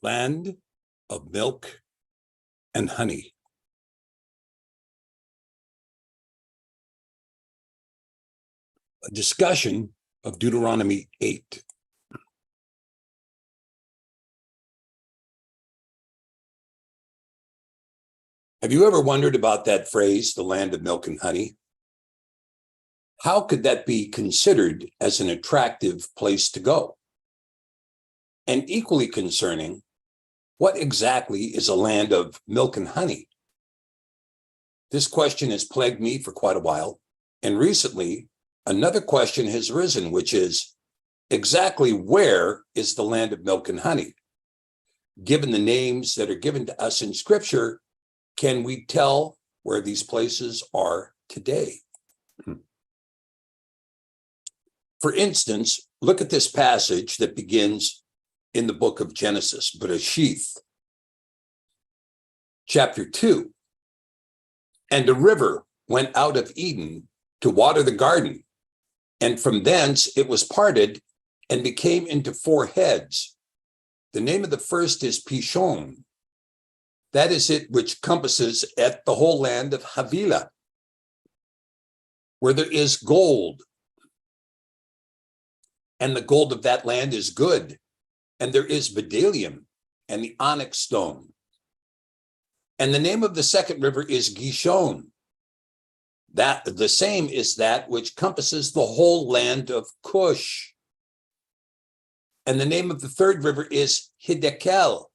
land of milk and honey. A discussion of Deuteronomy 8. Have you ever wondered about that phrase, the land of milk and honey? How could that be considered as an attractive place to go? And equally concerning, what exactly is a land of milk and honey? This question has plagued me for quite a while, and recently another question has arisen, which is exactly where is the land of milk and honey? Given the names that are given to us in Scripture, can we tell where these places are today? For instance, look at this passage that begins in the book of Genesis, Bereshith, chapter 2. And a river went out of Eden to water the garden, and from thence it was parted and became into four heads. The name of the first is Pishon. That is it which compasses at the whole land of Havilah, where there is gold. And the gold of that land is good. And there is bdellium and the onyx stone. And the name of the second river is Gishon. That the same is that which compasses the whole land of Cush. And the name of the third river is Hiddekel.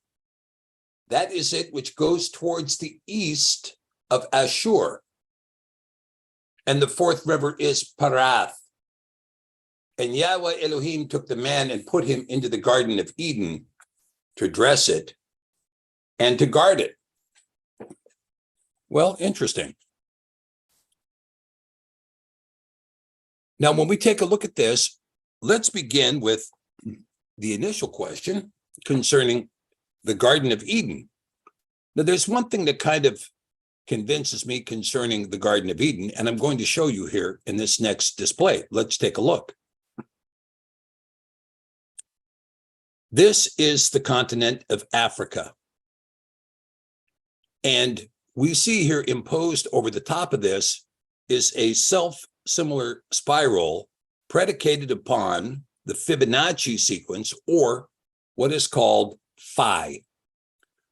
That is it which goes towards the east of Ashur. And the fourth river is Parath. And Yahweh Elohim took the man and put him into the Garden of Eden to dress it and to guard it. Well, interesting. Now, when we take a look at this, let's begin with the initial question concerning the Garden of Eden. Now, there's one thing that kind of convinces me concerning the Garden of Eden, and I'm going to show you here in this next display. Let's take a look. This is the continent of Africa. And we see here imposed over the top of this is a self-similar spiral predicated upon the Fibonacci sequence, or what is called phi.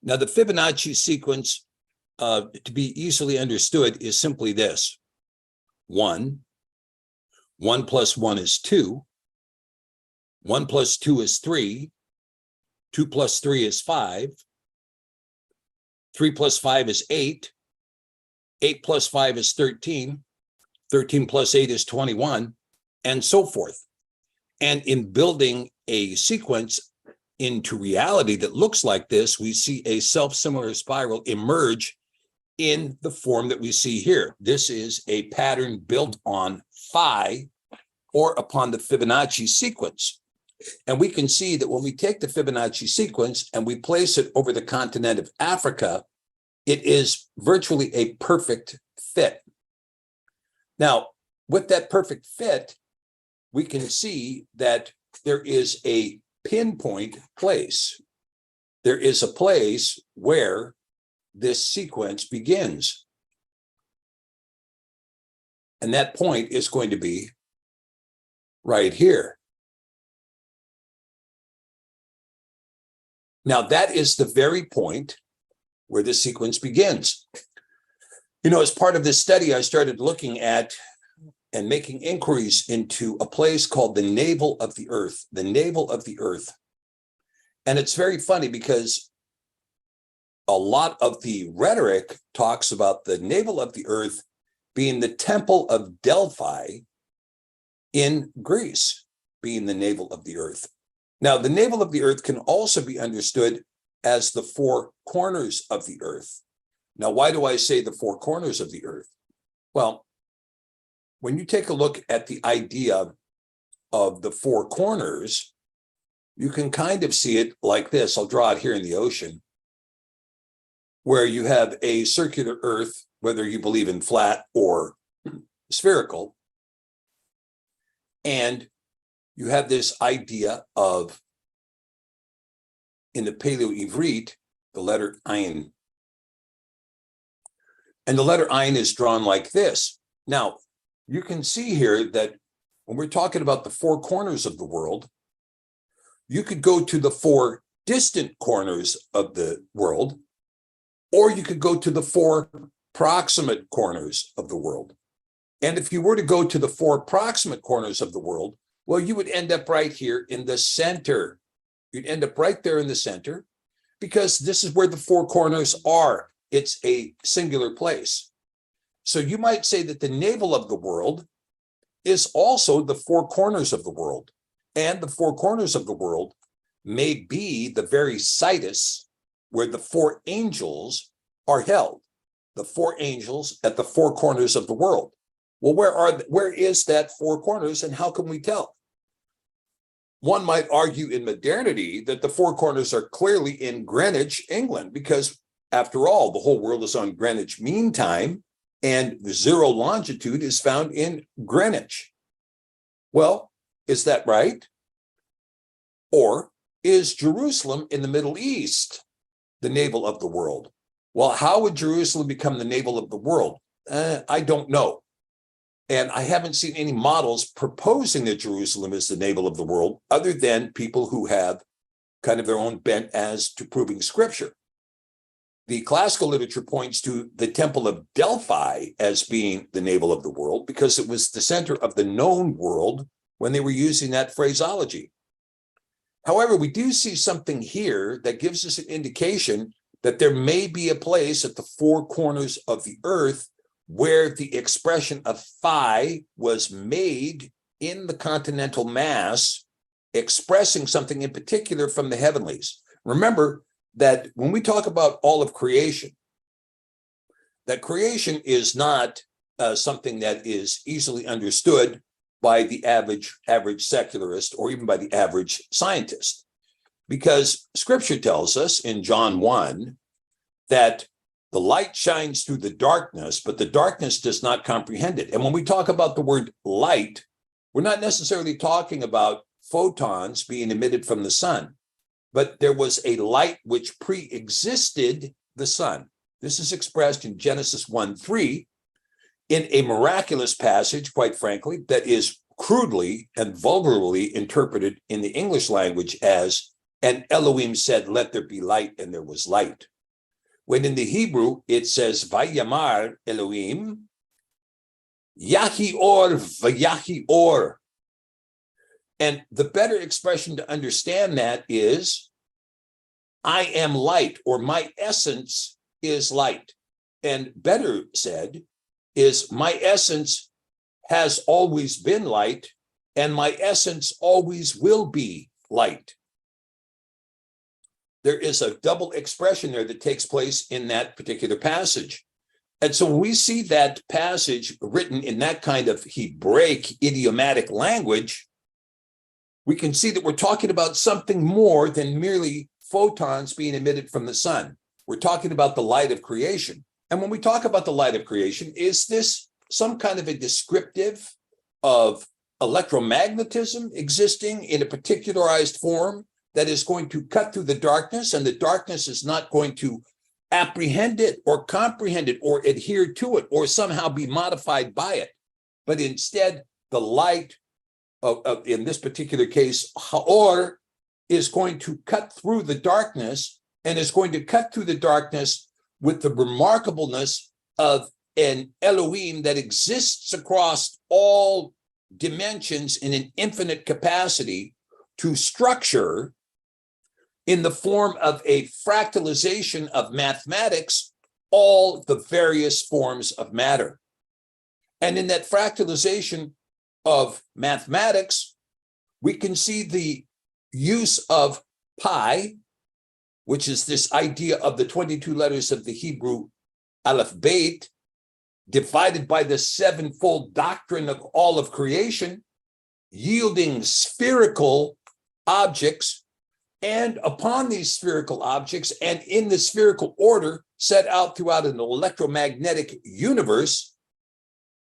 Now, the Fibonacci sequence, to be easily understood, is simply this. 1 plus 1 is 2. 1 plus 2 is 3. 2 plus 3 is 5. 3 plus 5 is 8. 8 plus 5 is 13. 13 plus 8 is 21, and so forth. And in building a sequence into reality that looks like this, we see a self-similar spiral emerge in the form that we see here. This is a pattern built on phi, or upon the Fibonacci sequence. And we can see that when we take the Fibonacci sequence and we place it over the continent of Africa, it is virtually a perfect fit. Now, with that perfect fit, we can see that there is a pinpoint place. There is a place where this sequence begins. And that point is going to be right here. Now, that is the very point where the sequence begins. You know, as part of this study, I started looking at and making inquiries into a place called the navel of the earth, the navel of the earth. And it's very funny because a lot of the rhetoric talks about the navel of the earth being the temple of Delphi in Greece, being the navel of the earth. Now, the navel of the earth can also be understood as the four corners of the earth. Now, why do I say the four corners of the earth? Well, when you take a look at the idea of the four corners, you can kind of see it like this. I'll draw it here in the ocean, where you have a circular earth, whether you believe in flat or spherical, and you have this idea of in the Paleo-Ivrit, the letter Ayin. And the letter Ayin is drawn like this. Now, you can see here that when we're talking about the four corners of the world, you could go to the four distant corners of the world, or you could go to the four proximate corners of the world. And if you were to go to the four proximate corners of the world, well, you would end up right here in the center. You'd end up right there in the center, because this is where the four corners are. It's a singular place. So you might say that the navel of the world is also the four corners of the world. And the four corners of the world may be the very situs where the four angels are held. The four angels at the four corners of the world. Well, where is that four corners, and how can we tell? One might argue in modernity that the four corners are clearly in Greenwich, England, because after all, the whole world is on Greenwich Mean Time, and the zero longitude is found in Greenwich. Well, is that right? Or is Jerusalem in the Middle East the navel of the world? Well, how would Jerusalem become the navel of the world? I don't know. And I haven't seen any models proposing that Jerusalem is the navel of the world, other than people who have kind of their own bent as to proving scripture. The classical literature points to the Temple of Delphi as being the navel of the world, because it was the center of the known world when they were using that phraseology. However, we do see something here that gives us an indication that there may be a place at the four corners of the earth where the expression of phi was made in the continental mass, expressing something in particular from the heavenlies. Remember that when we talk about all of creation, that creation is not something that is easily understood by the average secularist or even by the average scientist, because scripture tells us in John 1 that the light shines through the darkness, but the darkness does not comprehend it. And when we talk about the word light, we're not necessarily talking about photons being emitted from the sun, but there was a light which pre-existed the sun. This is expressed in Genesis 1:3 in a miraculous passage, quite frankly, that is crudely and vulgarly interpreted in the English language as, and Elohim said, let there be light, and there was light. When in the Hebrew, it says, Vayamar Elohim, Yahi Or, Vayahi Or. And the better expression to understand that is, I am light, or my essence is light. And better said is, my essence has always been light, and my essence always will be light. There is a double expression there that takes place in that particular passage. And so when we see that passage written in that kind of Hebraic idiomatic language, we can see that we're talking about something more than merely photons being emitted from the sun. We're talking about the light of creation. And when we talk about the light of creation, is this some kind of a descriptive of electromagnetism existing in a particularized form that is going to cut through the darkness, and the darkness is not going to apprehend it or comprehend it or adhere to it or somehow be modified by it, but instead the light of in this particular case, Haor, is going to cut through the darkness, and is going to cut through the darkness with the remarkableness of an Elohim that exists across all dimensions in an infinite capacity to structure in the form of a fractalization of mathematics all the various forms of matter. And in that fractalization of mathematics, we can see the use of pi, which is this idea of the 22 letters of the Hebrew Aleph Beit, divided by the sevenfold doctrine of all of creation, yielding spherical objects, and upon these spherical objects and in the spherical order set out throughout an electromagnetic universe,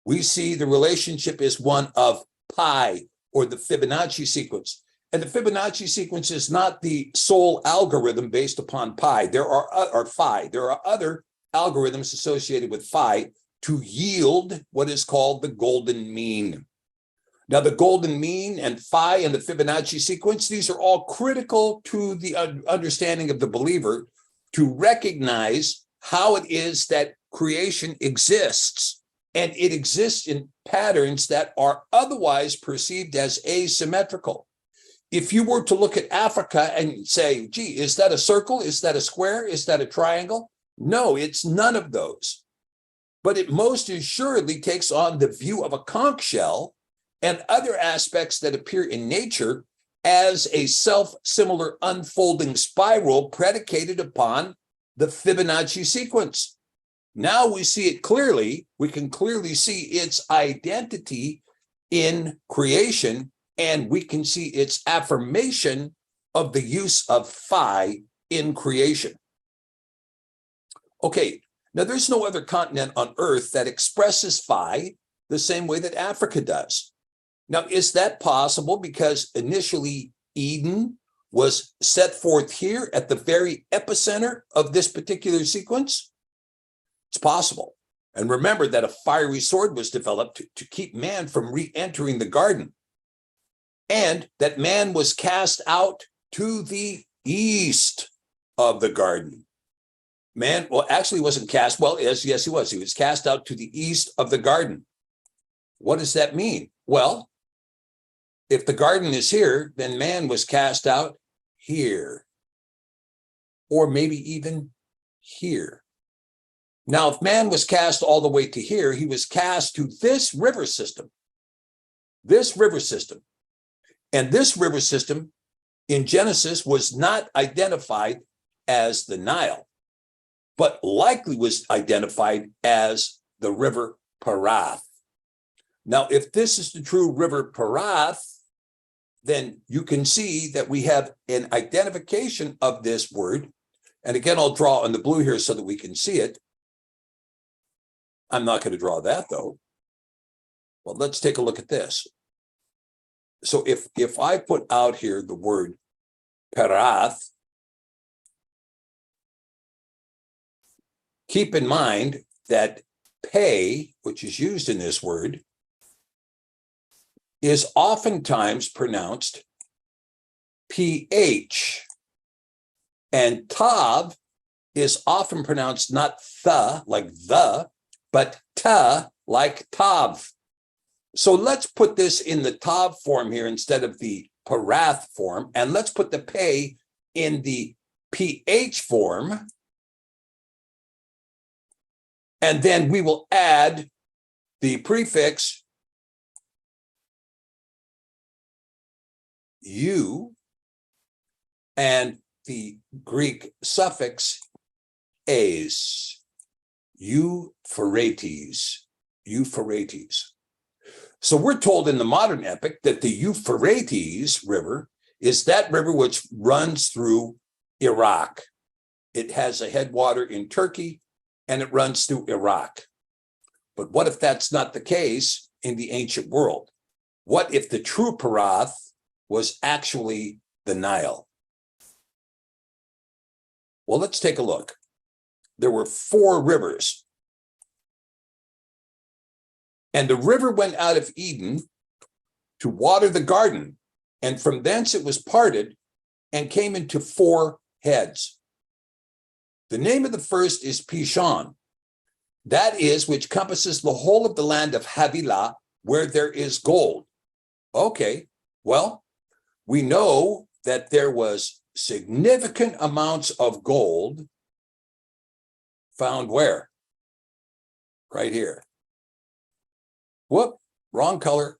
we see the relationship is one of pi, or the Fibonacci sequence. And the Fibonacci sequence is not the sole algorithm based upon pi. There are or phi. There are other algorithms associated with phi to yield what is called the golden mean. Now, the golden mean and phi and the Fibonacci sequence, these are all critical to the understanding of the believer to recognize how it is that creation exists. And it exists in patterns that are otherwise perceived as asymmetrical. If you were to look at Africa and say, gee, is that a circle? Is that a square? Is that a triangle? No, it's none of those. But it most assuredly takes on the view of a conch shell and other aspects that appear in nature as a self-similar unfolding spiral predicated upon the Fibonacci sequence. Now we see it clearly. We can clearly see its identity in creation, and we can see its affirmation of the use of phi in creation. Okay, now there's no other continent on Earth that expresses phi the same way that Africa does. Now, is that possible because initially Eden was set forth here at the very epicenter of this particular sequence? It's possible. And remember that a fiery sword was developed to keep man from re-entering the garden, and that man was cast out to the east of the garden. Man, well, actually wasn't cast. Well, yes, he was. He was cast out to the east of the garden. What does that mean? Well, if the garden is here, then man was cast out here, or maybe even here. Now, if man was cast all the way to here, he was cast to this river system. This river system. And this river system in Genesis was not identified as the Nile, but likely was identified as the river Parath. Now, if this is the true river Parath, then you can see that we have an identification of this word. And again, I'll draw on the blue here so that we can see it. I'm not going to draw that, though. Well, let's take a look at this. So if I put out here the word Parath, keep in mind that pay, which is used in this word, is oftentimes pronounced PH. And tav is often pronounced not the, like the, but ta, like tav. So let's put this in the tav form here instead of the parath form, and let's put the pay in the PH form. And then we will add the prefix u and the Greek suffix as, Euphrates. So we're told in the modern epic that the Euphrates River is that river which runs through Iraq. It has a headwater in Turkey and it runs through Iraq. But what if that's not the case in the ancient world? What if the true Parath was actually the Nile? Well, let's take a look. There were 4 rivers. And the river went out of Eden to water the garden, and from thence it was parted and came into 4 heads. The name of the first is Pishon. That is which compasses the whole of the land of Havilah, where there is gold. Okay, well, we know that there was significant amounts of gold found where? Right here. Whoop, wrong color.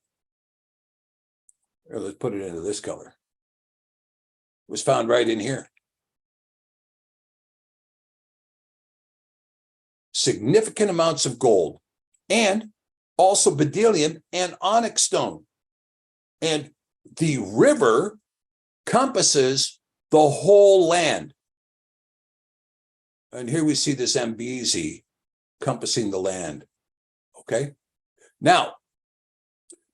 Here, let's put it into this color. It was found right in here. Significant amounts of gold, and also bdellium and onyx stone. And the river compasses the whole land. And here we see this Ambezi compassing the land. Okay. Now,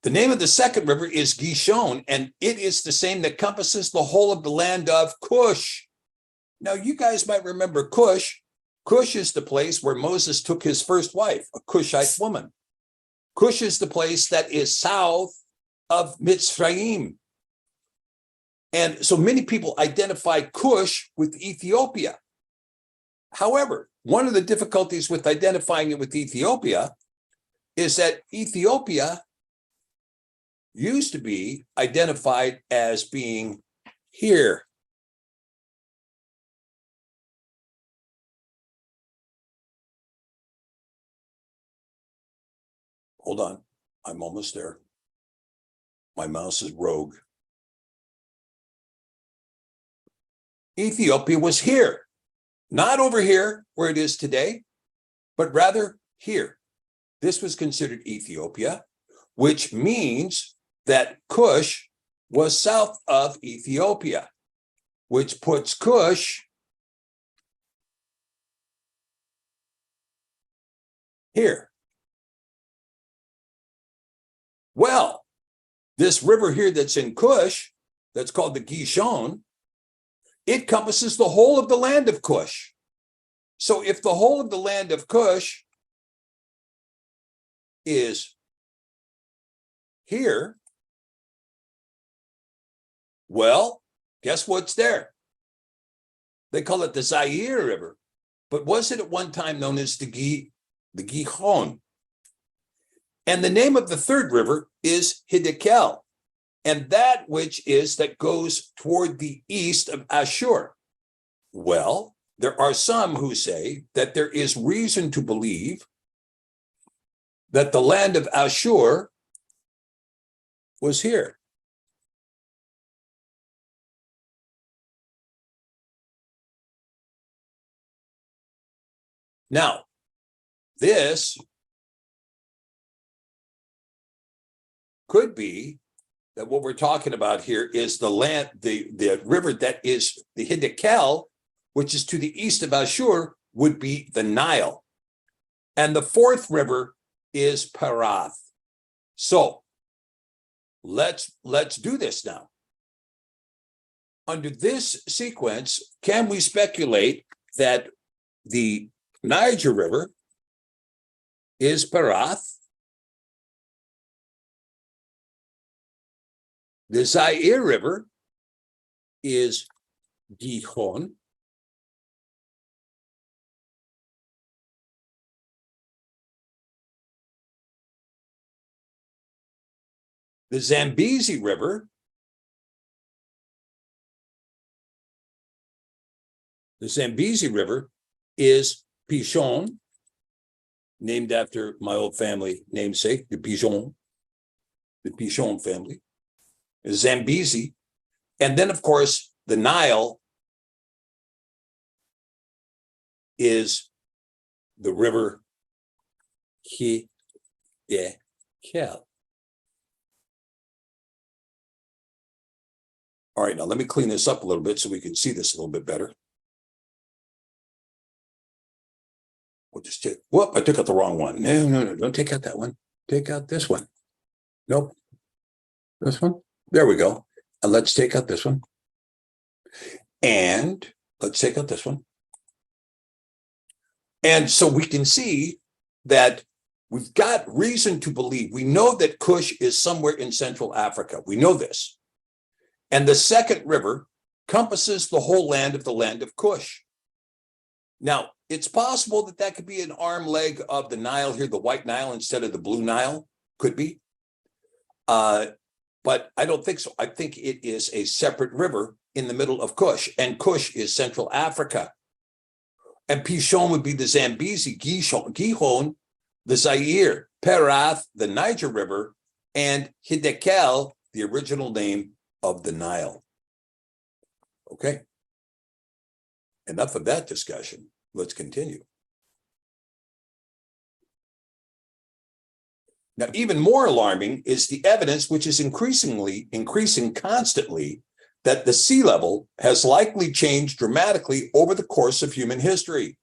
The name of the second river is Gishon, and it is the same that encompasses the whole of the land of Cush. Now, you guys might remember Cush. Cush is the place where Moses took his first wife, a Cushite woman. Cush is the place that is south of Mitzrayim. And so many people identify Cush with Ethiopia. However, one of the difficulties with identifying it with Ethiopia is that Ethiopia used to be identified as being here. Hold on, I'm almost there. My mouse is rogue. Ethiopia was here, not over here where it is today, but rather here. This was considered Ethiopia, which means that Cush was south of Ethiopia, which puts Cush here. Well, this river here that's in Cush, that's called the Gishon, it encompasses the whole of the land of Cush. So if the whole of the land of Cush is here, well, guess what's there? They call it the Zaire River, but was it at one time known as the Gihon? And the name of the third river is Hiddekel, and that which is that goes toward the east of Ashur. Well, there are some who say that there is reason to believe that the land of Ashur was here. Now, this could be that what we're talking about here is the land, the river that is the Hiddekel, which is to the east of Ashur, would be the Nile. And the fourth river is Parath. So let's do this now. Under this sequence, can we speculate that the Niger River is Parath, the Zaire River is Gihon, the Zambezi River is Pishon, named after my old family namesake, the Pishon family, Zambezi. And then, of course, the Nile is the river Hiddekel. All right, now let me clean this up a little bit so we can see this a little bit better. We'll just take, whoop, I took out the wrong one. No, don't take out that one. Take out this one. Nope. This one. There we go. And let's take out this one. And let's take out this one. And so we can see that we've got reason to believe. We know that Cush is somewhere in Central Africa. We know this. And the second river encompasses the whole land of Cush. Now, it's possible that that could be an arm leg of the Nile here, the White Nile instead of the Blue Nile. Could be. But I don't think so. I think it is a separate river in the middle of Cush, and Cush is Central Africa. And Pishon would be the Zambezi, Gihon, the Zaire, Parath, the Niger River, and Hiddekel, the original name of the Nile. Okay. Enough of that discussion. Let's continue. Now, even more alarming is the evidence, which is increasing constantly, that the sea level has likely changed dramatically over the course of human history,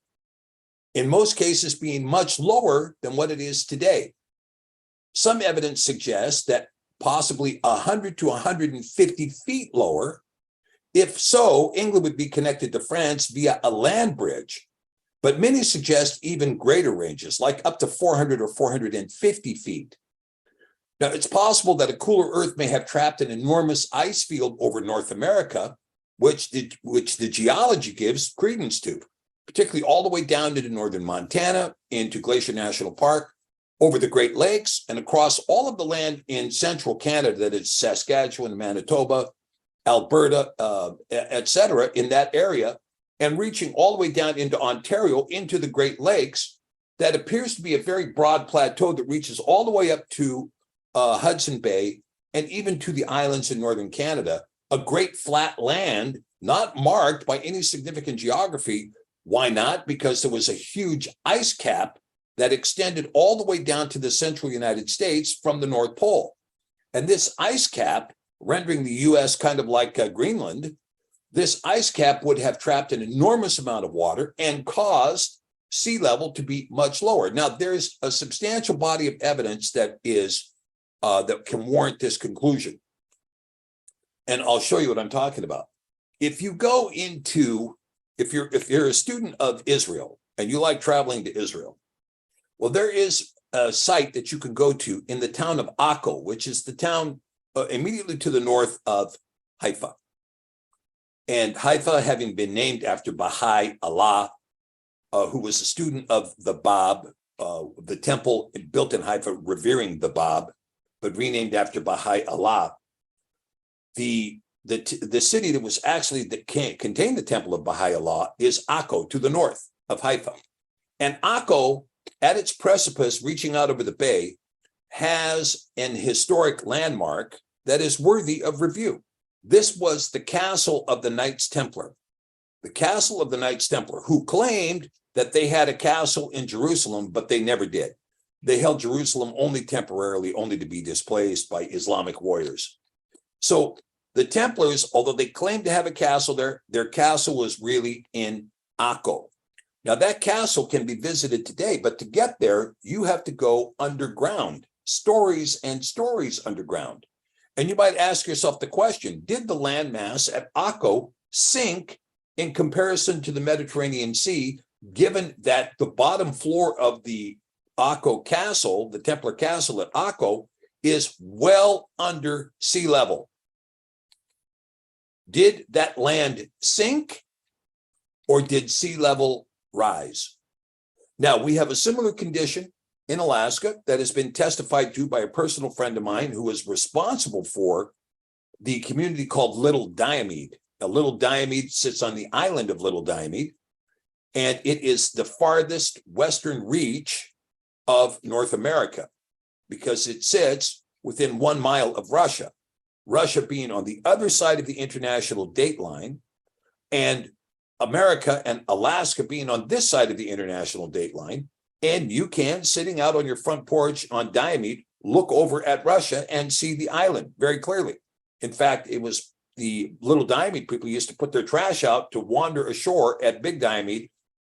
in most cases being much lower than what it is today. Some evidence suggests that possibly 100 to 150 feet lower. If so, England would be connected to France via a land bridge. But many suggest even greater ranges, like up to 400 or 450 feet. Now, it's possible that a cooler Earth may have trapped an enormous ice field over North America, which the geology gives credence to, particularly all the way down into northern Montana, into Glacier National Park, over the Great Lakes, and across all of the land in central Canada, that is Saskatchewan, Manitoba, Alberta, et cetera, in that area, and reaching all the way down into Ontario, into the Great Lakes. That appears to be a very broad plateau that reaches all the way up to Hudson Bay and even to the islands in northern Canada, a great flat land, not marked by any significant geography. Why not? Because there was a huge ice cap that extended all the way down to the central United States from the North Pole. And this ice cap, rendering the US kind of like Greenland, this ice cap would have trapped an enormous amount of water and caused sea level to be much lower. Now, there's a substantial body of evidence that can warrant this conclusion. And I'll show you what I'm talking about. If you go into, if you're a student of Israel and you like traveling to Israel, well, there is a site that you can go to in the town of Akko, which is the town immediately to the north of Haifa. And Haifa having been named after Baha'i Allah, who was a student of the Bab, the temple built in Haifa revering the Bab, but renamed after Baha'i Allah. The city that was actually that contained the temple of Baha'i Allah is Akko, to the north of Haifa. And Akko, at its precipice reaching out over the bay, has an historic landmark that is worthy of review. This was the castle of the Knights Templar. The castle of the Knights Templar, who claimed that they had a castle in Jerusalem, but they never did. They held Jerusalem only temporarily, only to be displaced by Islamic warriors. So the Templars, although they claimed to have a castle there, their castle was really in Akko. Now, that castle can be visited today, but to get there, you have to go underground, stories and stories underground. And you might ask yourself the question, did the landmass at Akko sink in comparison to the Mediterranean Sea, given that the bottom floor of the Akko castle, the Templar castle at Akko, is well under sea level? Did that land sink, or did sea level rise? Now, we have a similar condition in Alaska that has been testified to by a personal friend of mine who is responsible for the community called Little Diomede. Now, Little Diomede sits on the island of Little Diomede, and it is the farthest western reach of North America because it sits within 1 mile of Russia, Russia being on the other side of the international date line, and America and Alaska being on this side of the international date line. And you can, sitting out on your front porch on Diomede, look over at Russia and see the island very clearly. In fact, it was the Little Diomede people used to put their trash out to wander ashore at Big Diomede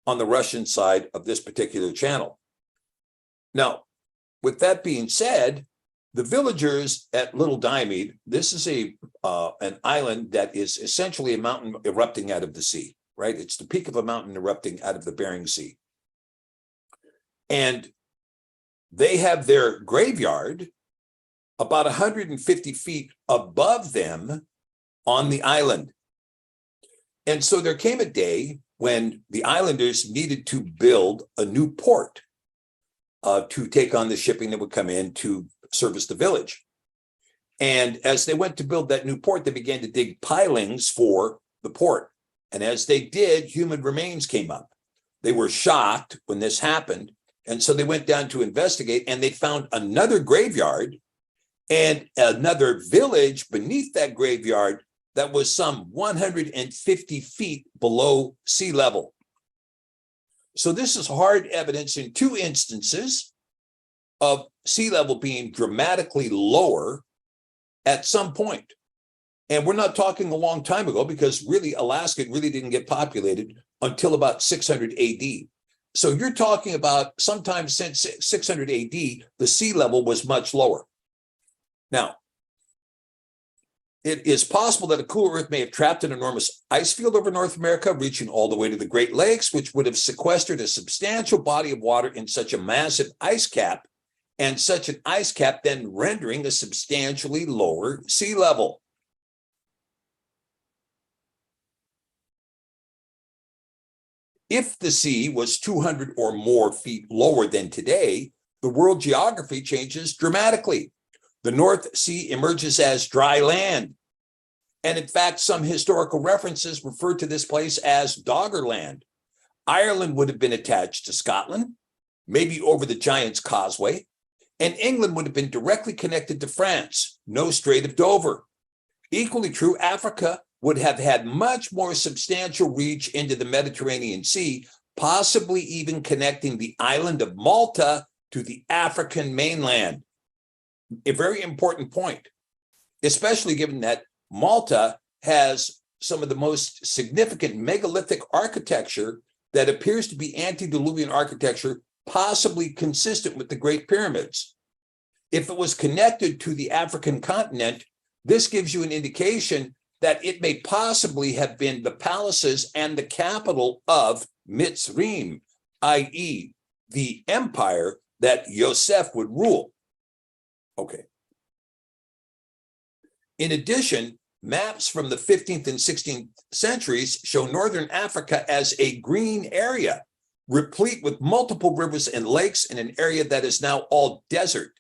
on the Russian side of this particular channel. Now, with that being said, the villagers at Little Diomede, this is an island that is essentially a mountain erupting out of the sea, right? It's the peak of a mountain erupting out of the Bering Sea. And they have their graveyard about 150 feet above them on the island. And so there came a day when the islanders needed to build a new port to take on the shipping that would come in to service the village. And as they went to build that new port, they began to dig pilings for the port. And as they did, human remains came up. They were shocked when this happened. And so they went down to investigate, and they found another graveyard and another village beneath that graveyard that was some 150 feet below sea level. So this is hard evidence in two instances of sea level being dramatically lower at some point. And we're not talking a long time ago, because really Alaska really didn't get populated until about 600 AD. So you're talking about sometime since 600 AD, the sea level was much lower. Now, it is possible that a cooler Earth may have trapped an enormous ice field over North America, reaching all the way to the Great Lakes, which would have sequestered a substantial body of water in such a massive ice cap, and such an ice cap then rendering a substantially lower sea level. If the sea was 200 or more feet lower than today, the world geography changes dramatically. The North Sea emerges as dry land. And in fact, some historical references refer to this place as Doggerland. Ireland would have been attached to Scotland, maybe over the Giant's Causeway, and England would have been directly connected to France, no Strait of Dover. Equally true, Africa would have had much more substantial reach into the Mediterranean Sea, possibly even connecting the island of Malta to the African mainland. A very important point, especially given that Malta has some of the most significant megalithic architecture that appears to be antediluvian architecture, possibly consistent with the Great Pyramids. If it was connected to the African continent, this gives you an indication that it may possibly have been the palaces and the capital of Mitzrayim, i.e., the empire that Yosef would rule. Okay. In addition, maps from the 15th and 16th centuries show northern Africa as a green area, replete with multiple rivers and lakes in an area that is now all desert.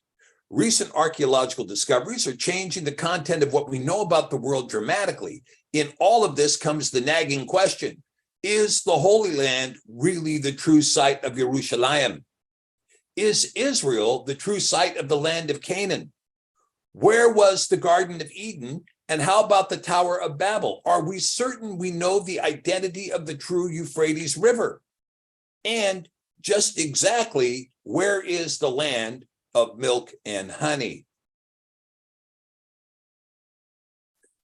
Recent archaeological discoveries are changing the content of what we know about the world dramatically. In all of this comes the nagging question: is the Holy Land really the true site of Jerusalem? Is Israel the true site of the land of Canaan? Where was the Garden of Eden? And how about the Tower of Babel? Are we certain we know the identity of the true Euphrates River? And just exactly where is the land of milk and honey?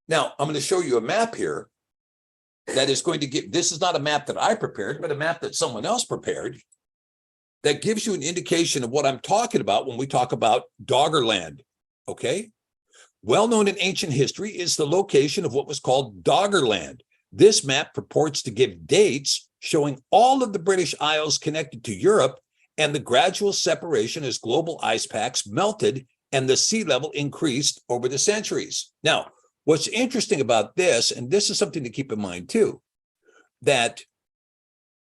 Now, I'm going to show you a map here that is going to give, this is not a map that I prepared, but a map that someone else prepared that gives you an indication of what I'm talking about when we talk about Doggerland, okay? Well known in ancient history is the location of what was called Doggerland. This map purports to give dates showing all of the British Isles connected to Europe and the gradual separation as global ice packs melted and the sea level increased over the centuries. Now, what's interesting about this, and this is something to keep in mind too, that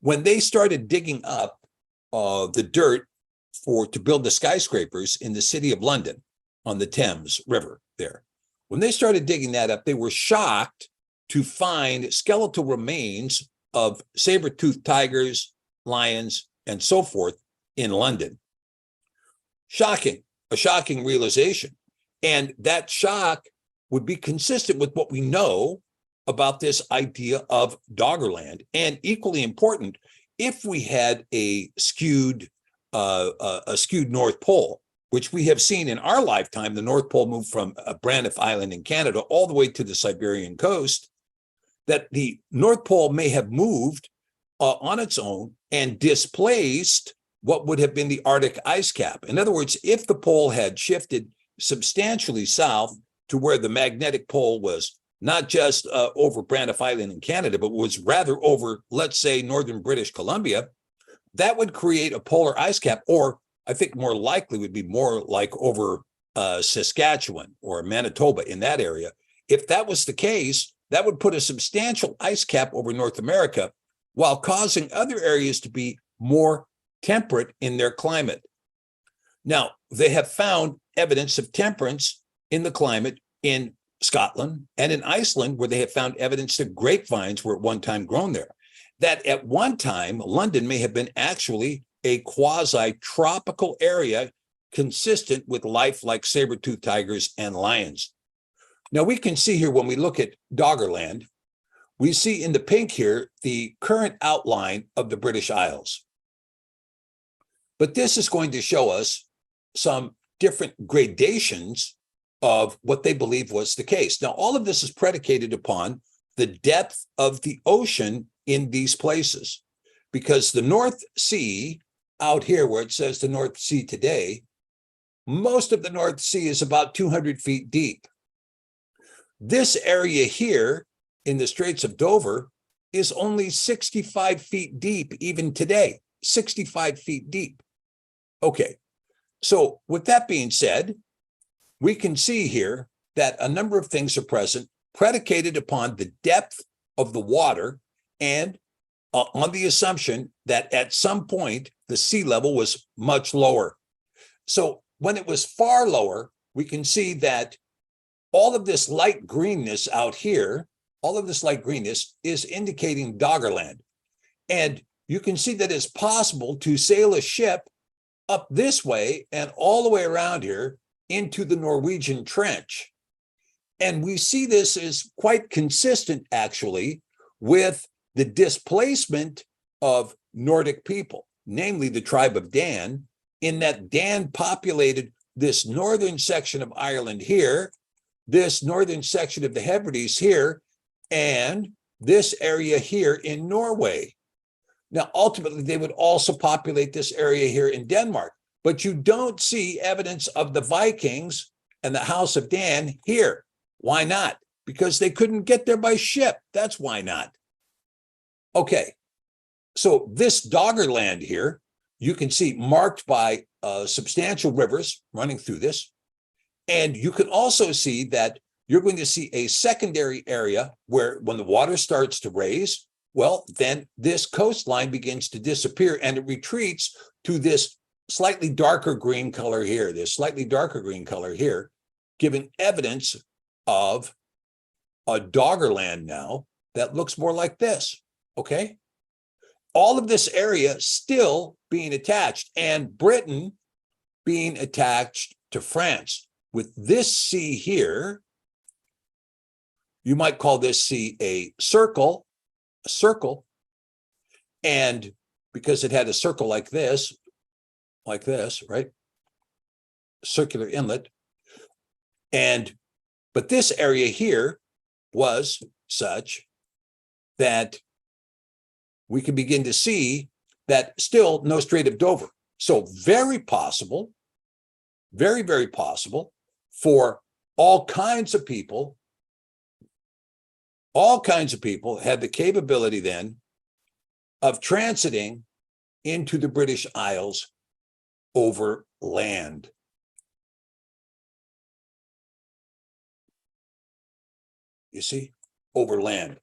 when they started digging up the dirt to build the skyscrapers in the city of London on the Thames River there, when they started digging that up, they were shocked to find skeletal remains of saber-toothed tigers, lions, and so forth in London. Shocking, a shocking realization. And that shock would be consistent with what we know about this idea of Doggerland. And equally important, if we had a skewed North Pole, which we have seen in our lifetime, the North Pole moved from Braniff Island in Canada all the way to the Siberian coast, that the North Pole may have moved on its own and displaced what would have been the Arctic ice cap. In other words, if the pole had shifted substantially south to where the magnetic pole was not just over Braniff Island in Canada, but was rather over, let's say, northern British Columbia, that would create a polar ice cap, or I think more likely would be more like over Saskatchewan or Manitoba in that area. If that was the case, that would put a substantial ice cap over North America while causing other areas to be more temperate in their climate. Now, they have found evidence of temperance in the climate in Scotland and in Iceland, where they have found evidence that grapevines were at one time grown there. That at one time, London may have been actually a quasi-tropical area consistent with life like saber-toothed tigers and lions. Now, we can see here when we look at Doggerland, we see in the pink here the current outline of the British Isles. But this is going to show us some different gradations of what they believe was the case. Now, all of this is predicated upon the depth of the ocean in these places, because the North Sea out here where it says the North Sea today, most of the North Sea is about 200 feet deep. This area here in the Straits of Dover is only 65 feet deep even today, 65 feet deep. Okay, so with that being said, we can see here that a number of things are present predicated upon the depth of the water and on the assumption that at some point the sea level was much lower. So when it was far lower, we can see that all of this light greenness out here, all of this light greenness is indicating Doggerland. And you can see that it's possible to sail a ship up this way and all the way around here into the Norwegian Trench. And we see this as quite consistent, actually, with the displacement of Nordic people, namely the tribe of Dan, in that Dan populated this northern section of Ireland here, this northern section of the Hebrides here, and this area here in Norway. Now, ultimately, they would also populate this area here in Denmark, but you don't see evidence of the Vikings and the House of Dan here. Why not? Because they couldn't get there by ship. That's why not. Okay, so this Doggerland here, you can see marked by substantial rivers running through this. And you can also see that you're going to see a secondary area where when the water starts to raise, well, then this coastline begins to disappear and it retreats to this slightly darker green color here, giving evidence of a Doggerland now that looks more like this, okay? All of this area still being attached, and Britain being attached to France. With this sea here, you might call this sea a circle, and because it had a circle like this, right? Circular inlet. But this area here was such that we can begin to see that still no Strait of Dover. So very possible, very, very possible for all kinds of people had the capability then of transiting into the British Isles over land. You see, over land.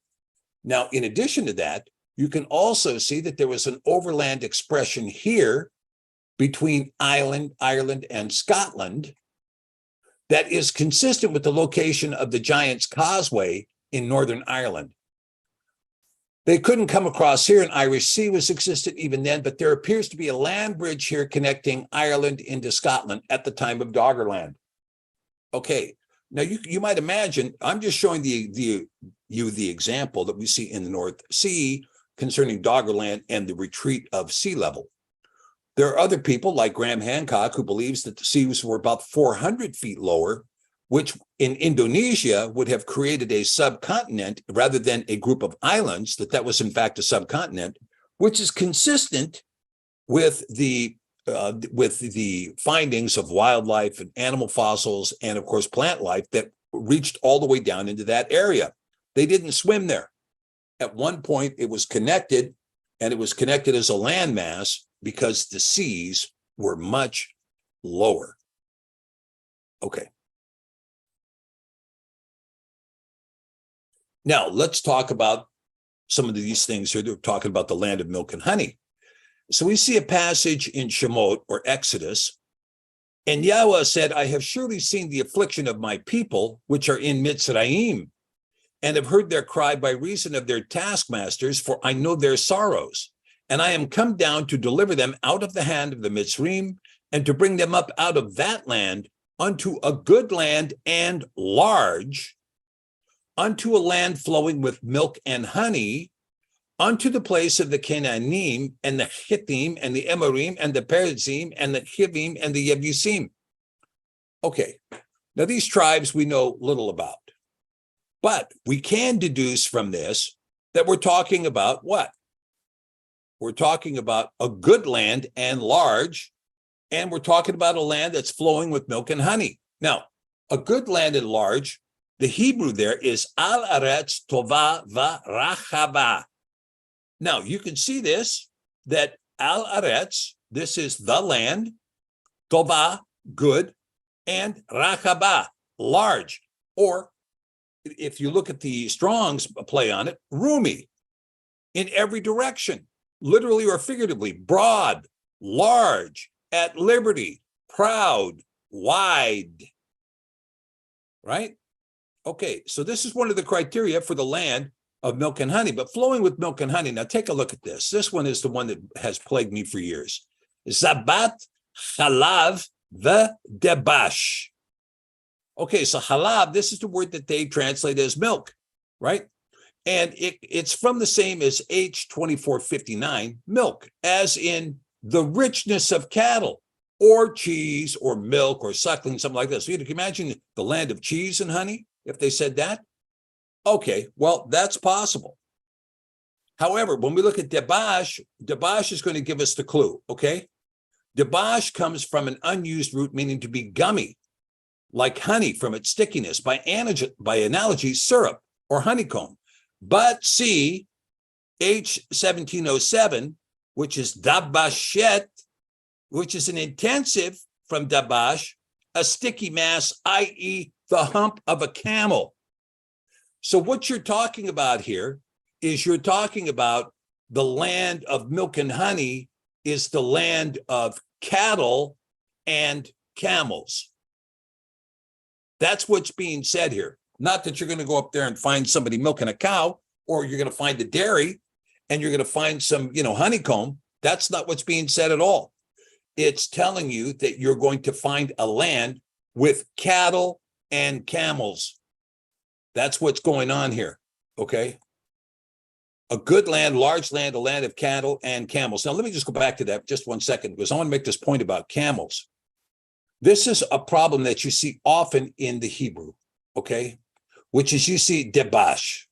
Now, in addition to that, you can also see that there was an overland expression here between Ireland, and Scotland that is consistent with the location of the Giant's Causeway in Northern Ireland. They couldn't come across here, and Irish Sea was existent even then, but there appears to be a land bridge here connecting Ireland into Scotland at the time of Doggerland. Okay, now you might imagine, I'm just showing you the example that we see in the North Sea concerning Doggerland and the retreat of sea level. There are other people like Graham Hancock who believes that the seas were about 400 feet lower, which in Indonesia would have created a subcontinent rather than a group of islands, that was in fact a subcontinent, which is consistent with the findings of wildlife and animal fossils and of course plant life that reached all the way down into that area. They didn't swim there. At one point it was connected, and it was connected as a landmass because the seas were much lower. Okay. Now, let's talk about some of these things here. They're talking about the land of milk and honey. So we see a passage in Shemot or Exodus, and Yahweh said, I have surely seen the affliction of my people, which are in Mitzrayim, and have heard their cry by reason of their taskmasters, for I know their sorrows. And I am come down to deliver them out of the hand of the Mitzrayim, and to bring them up out of that land unto a good land and large, unto a land flowing with milk and honey, unto the place of the Canaanim and the Hittim and the Amorim and the Perizim and the Hivim and the Yebusim. Okay, now these tribes we know little about, but we can deduce from this that we're talking about what? we're talking about a good land and large, and we're talking about a land that's flowing with milk and honey. Now, a good land and large, the Hebrew there is al aretz tova v'rachava. Now, you can see this, that al aretz, this is the land, tova, good, and rachaba, large, or if you look at the Strong's play on it, roomy, in every direction, literally or figuratively, broad, large, at liberty, proud, wide, right? Okay, so this is one of the criteria for the land of milk and honey, but flowing with milk and honey. Now take a look at this. This one is the one that has plagued me for years. Zabat chalav v'debash. Okay, so halab, this is the word that they translate as milk, right? And it's from the same as H2459, milk, as in the richness of cattle or cheese or milk or suckling, something like this. So you can imagine the land of cheese and honey, if they said that. Okay, well, that's possible. However, when we look at debash, debash is going to give us the clue, okay? Debash comes from an unused root meaning to be gummy, like honey from its stickiness, by analogy, syrup or honeycomb. But see, H1707, which is dabashet, which is an intensive from dabash, a sticky mass, i.e. the hump of a camel. So what you're talking about here is you're talking about the land of milk and honey is the land of cattle and camels. That's what's being said here. Not that you're going to go up there and find somebody milking a cow, or you're going to find the dairy and you're going to find some, honeycomb. That's not what's being said at all. It's telling you that you're going to find a land with cattle and camels. That's what's going on here, okay? A good land, large land, a land of cattle and camels. Now, let me just go back to that just 1 second, because I want to make this point about camels. This is a problem that you see often in the Hebrew, okay? Which is you see debash.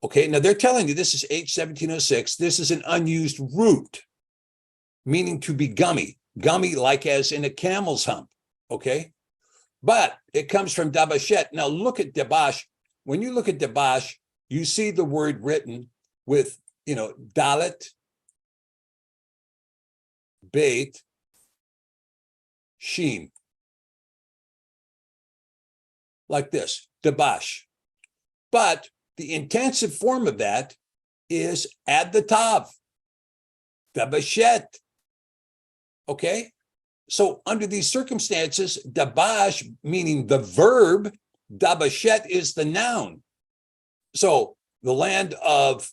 Okay, now they're telling you this is H1706. This is an unused root, meaning to be gummy. Gummy like as in a camel's hump, okay? But it comes from dabashet. Now look at debash. When you look at debash, you see the word written with, dalet, beit, sheen. Like this, debash. But the intensive form of that is add the tav, dabashet. Okay? So under these circumstances, dabash, meaning the verb, dabashet is the noun. So the land of,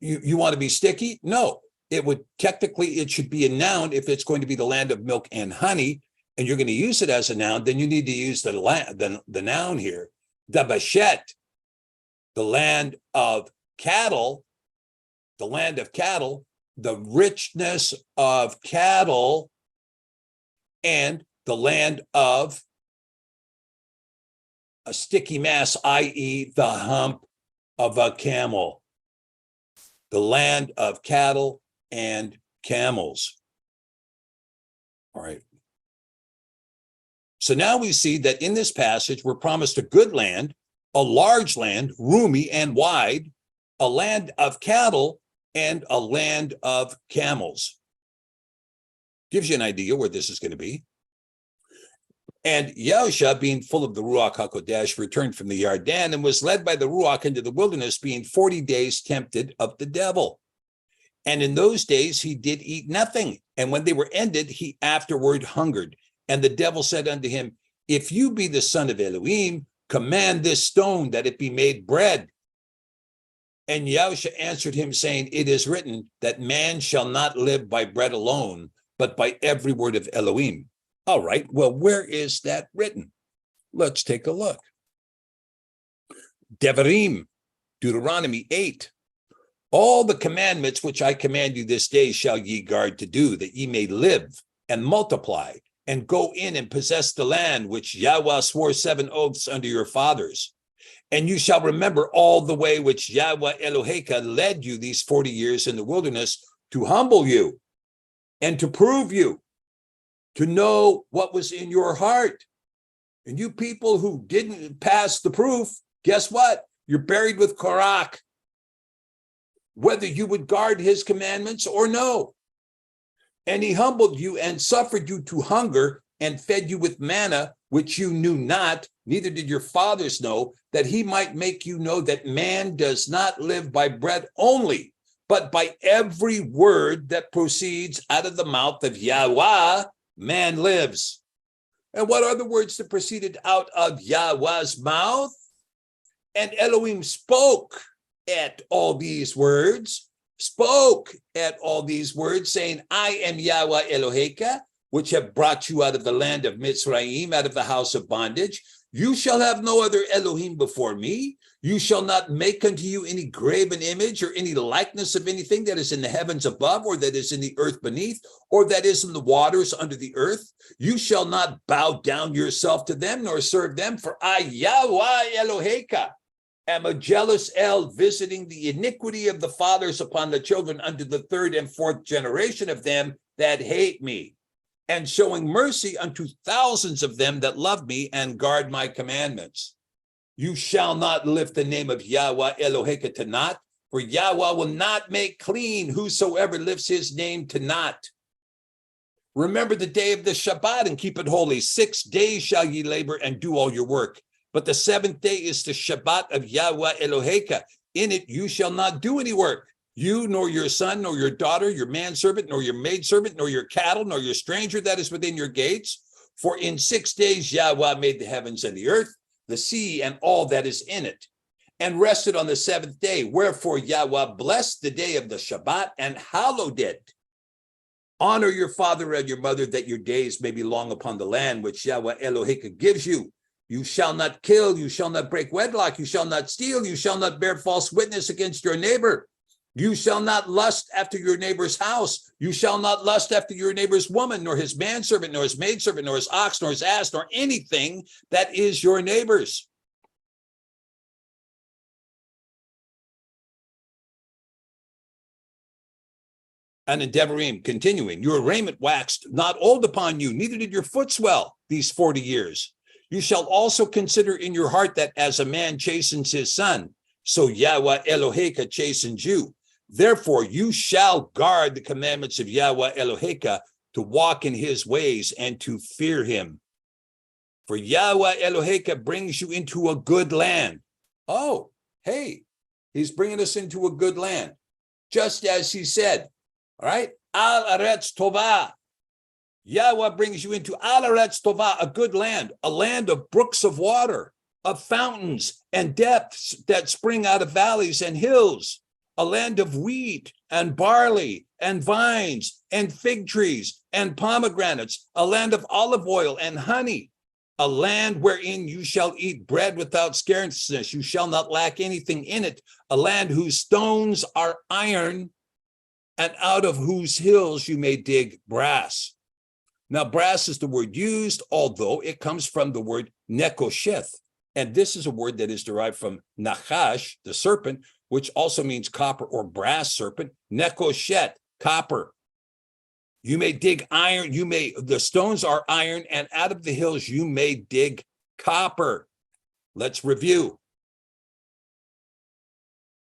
you want to be sticky? No, it should be a noun if it's going to be the land of milk and honey, and you're going to use it as a noun, then you need to use the noun here, dabashet, the land of cattle, the richness of cattle, and the land of a sticky mass, i.e. the hump of a camel. The land of cattle and camels. All right. So now we see that in this passage, we're promised a good land, a large land, roomy and wide, a land of cattle, and a land of camels. Gives you an idea where this is going to be. And Yahusha, being full of the Ruach HaKodesh, returned from the Yarden and was led by the Ruach into the wilderness, being 40 days tempted of the devil. And in those days he did eat nothing. And when they were ended, he afterward hungered. And the devil said unto him, if you be the son of Elohim, command this stone that it be made bread. And Yahusha answered him, saying, it is written that man shall not live by bread alone, but by every word of Elohim. All right, well, where is that written? Let's take a look. Devarim, Deuteronomy 8. All the commandments which I command you this day shall ye guard to do, that ye may live and multiply and go in and possess the land which Yahweh swore 7 oaths unto your fathers. And you shall remember all the way which Yahweh Eloheka led you these 40 years in the wilderness to humble you and to prove you, to know what was in your heart. And you people who didn't pass the proof, guess what? You're buried with Korach, whether you would guard his commandments or no. And he humbled you and suffered you to hunger and fed you with manna, which you knew not, neither did your fathers know, that he might make you know that man does not live by bread only, but by every word that proceeds out of the mouth of Yahweh, man lives. And what are the words that proceeded out of Yahweh's mouth? And Elohim spoke at all these words, saying, I am Yahweh Eloheka, which have brought you out of the land of Mitzrayim, out of the house of bondage. You shall have no other Elohim before me. You shall not make unto you any graven image or any likeness of anything that is in the heavens above, or that is in the earth beneath, or that is in the waters under the earth. You shall not bow down yourself to them, nor serve them, for I, Yahweh Eloheka, am a jealous El, visiting the iniquity of the fathers upon the children unto the third and fourth generation of them that hate me, and showing mercy unto thousands of them that love me and guard my commandments. You shall not lift the name of Yahweh Eloheka to naught, for Yahweh will not make clean whosoever lifts his name to naught. Remember the day of the Shabbat and keep it holy. 6 days shall ye labor and do all your work. But the seventh day is the Shabbat of Yahweh Eloheka. In it you shall not do any work. You, nor your son, nor your daughter, your manservant, nor your maidservant, nor your cattle, nor your stranger that is within your gates. For in 6 days Yahweh made the heavens and the earth, the sea, and all that is in it, and rested on the seventh day. Wherefore Yahweh blessed the day of the Shabbat and hallowed it. Honor your father and your mother, that your days may be long upon the land which Yahweh Eloheka gives you. You shall not kill, you shall not break wedlock, you shall not steal, you shall not bear false witness against your neighbor. You shall not lust after your neighbor's house. You shall not lust after your neighbor's woman, nor his manservant, nor his maidservant, nor his ox, nor his ass, nor anything that is your neighbor's. And in Devarim, continuing, your raiment waxed not old upon you, neither did your foot swell these 40 years. You shall also consider in your heart that as a man chastens his son, so Yahweh Eloheka chastens you. Therefore, you shall guard the commandments of Yahweh Eloheka, to walk in his ways and to fear him. For Yahweh Eloheka brings you into a good land. Oh, hey, he's bringing us into a good land. Just as he said, all right, Al Aretz Tovah. Yahweh brings you into Al Aretz Tovah, a good land, a land of brooks of water, of fountains and depths that spring out of valleys and hills, a land of wheat and barley and vines and fig trees and pomegranates, a land of olive oil and honey, a land wherein you shall eat bread without scarceness. You shall not lack anything in it, a land whose stones are iron, and out of whose hills you may dig brass. Now, brass is the word used, although it comes from the word nekosheth. And this is a word that is derived from nachash, the serpent, which also means copper or brass serpent. Nekoshet, copper. You may dig iron, the stones are iron, and out of the hills you may dig copper. Let's review.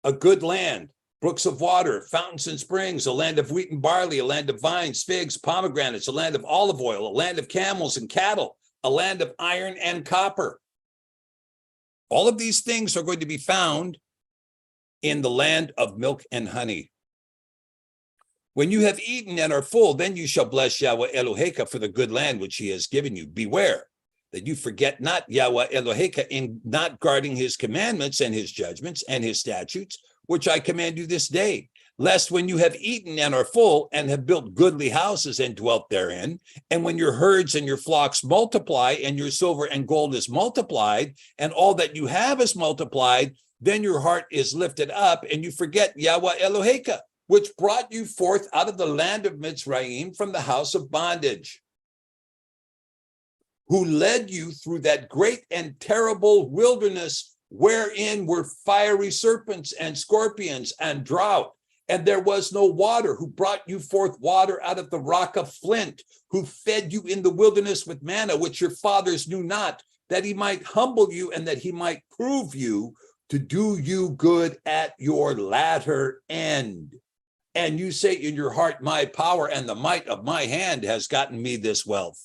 A good land, brooks of water, fountains and springs, a land of wheat and barley, a land of vines, figs, pomegranates, a land of olive oil, a land of camels and cattle, a land of iron and copper. All of these things are going to be found in the land of milk and honey. When you have eaten and are full, then you shall bless Yahweh Eloheka for the good land which he has given you. Beware that you forget not Yahweh Eloheka in not guarding his commandments and his judgments and his statutes, which I command you this day, lest when you have eaten and are full and have built goodly houses and dwelt therein, and when your herds and your flocks multiply and your silver and gold is multiplied and all that you have is multiplied, then your heart is lifted up and you forget Yahweh Eloheka, which brought you forth out of the land of Mitzrayim from the house of bondage, who led you through that great and terrible wilderness wherein were fiery serpents and scorpions and drought, and there was no water, who brought you forth water out of the rock of flint, who fed you in the wilderness with manna, which your fathers knew not, that he might humble you and that he might prove you, to do you good at your latter end. And you say in your heart, my power and the might of my hand has gotten me this wealth.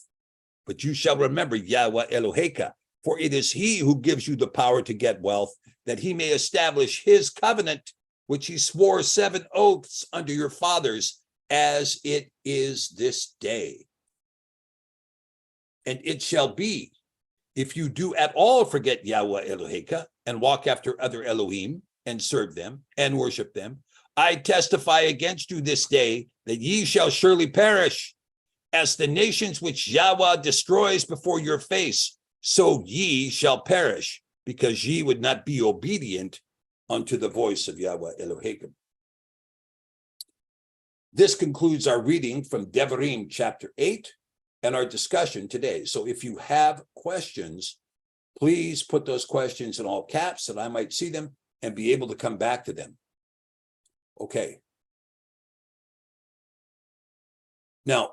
But you shall remember Yahweh Eloheka, for it is he who gives you the power to get wealth, that he may establish his covenant, which he swore 7 oaths unto your fathers, as it is this day. And it shall be, if you do at all forget Yahweh Eloheka, and walk after other Elohim, and serve them, and worship them, I testify against you this day, that ye shall surely perish, as the nations which Yahweh destroys before your face, so ye shall perish, because ye would not be obedient unto the voice of Yahweh Elohim. This concludes our reading from Devarim chapter 8 and our discussion today. So if you have questions, please put those questions in all caps that I might see them and be able to come back to them. Okay. Now,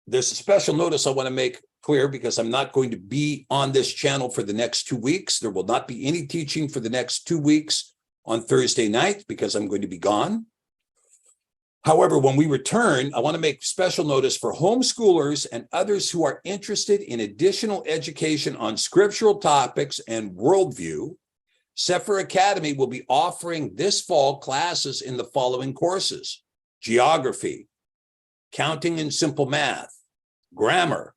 there's a special notice I want to make clear, because I'm not going to be on this channel for the next 2 weeks. There will not be any teaching for the next 2 weeks on Thursday night, because I'm going to be gone. However, when we return, I want to make special notice for homeschoolers and others who are interested in additional education on scriptural topics and worldview. Sefer Academy will be offering this fall classes in the following courses: geography, counting and simple math, grammar,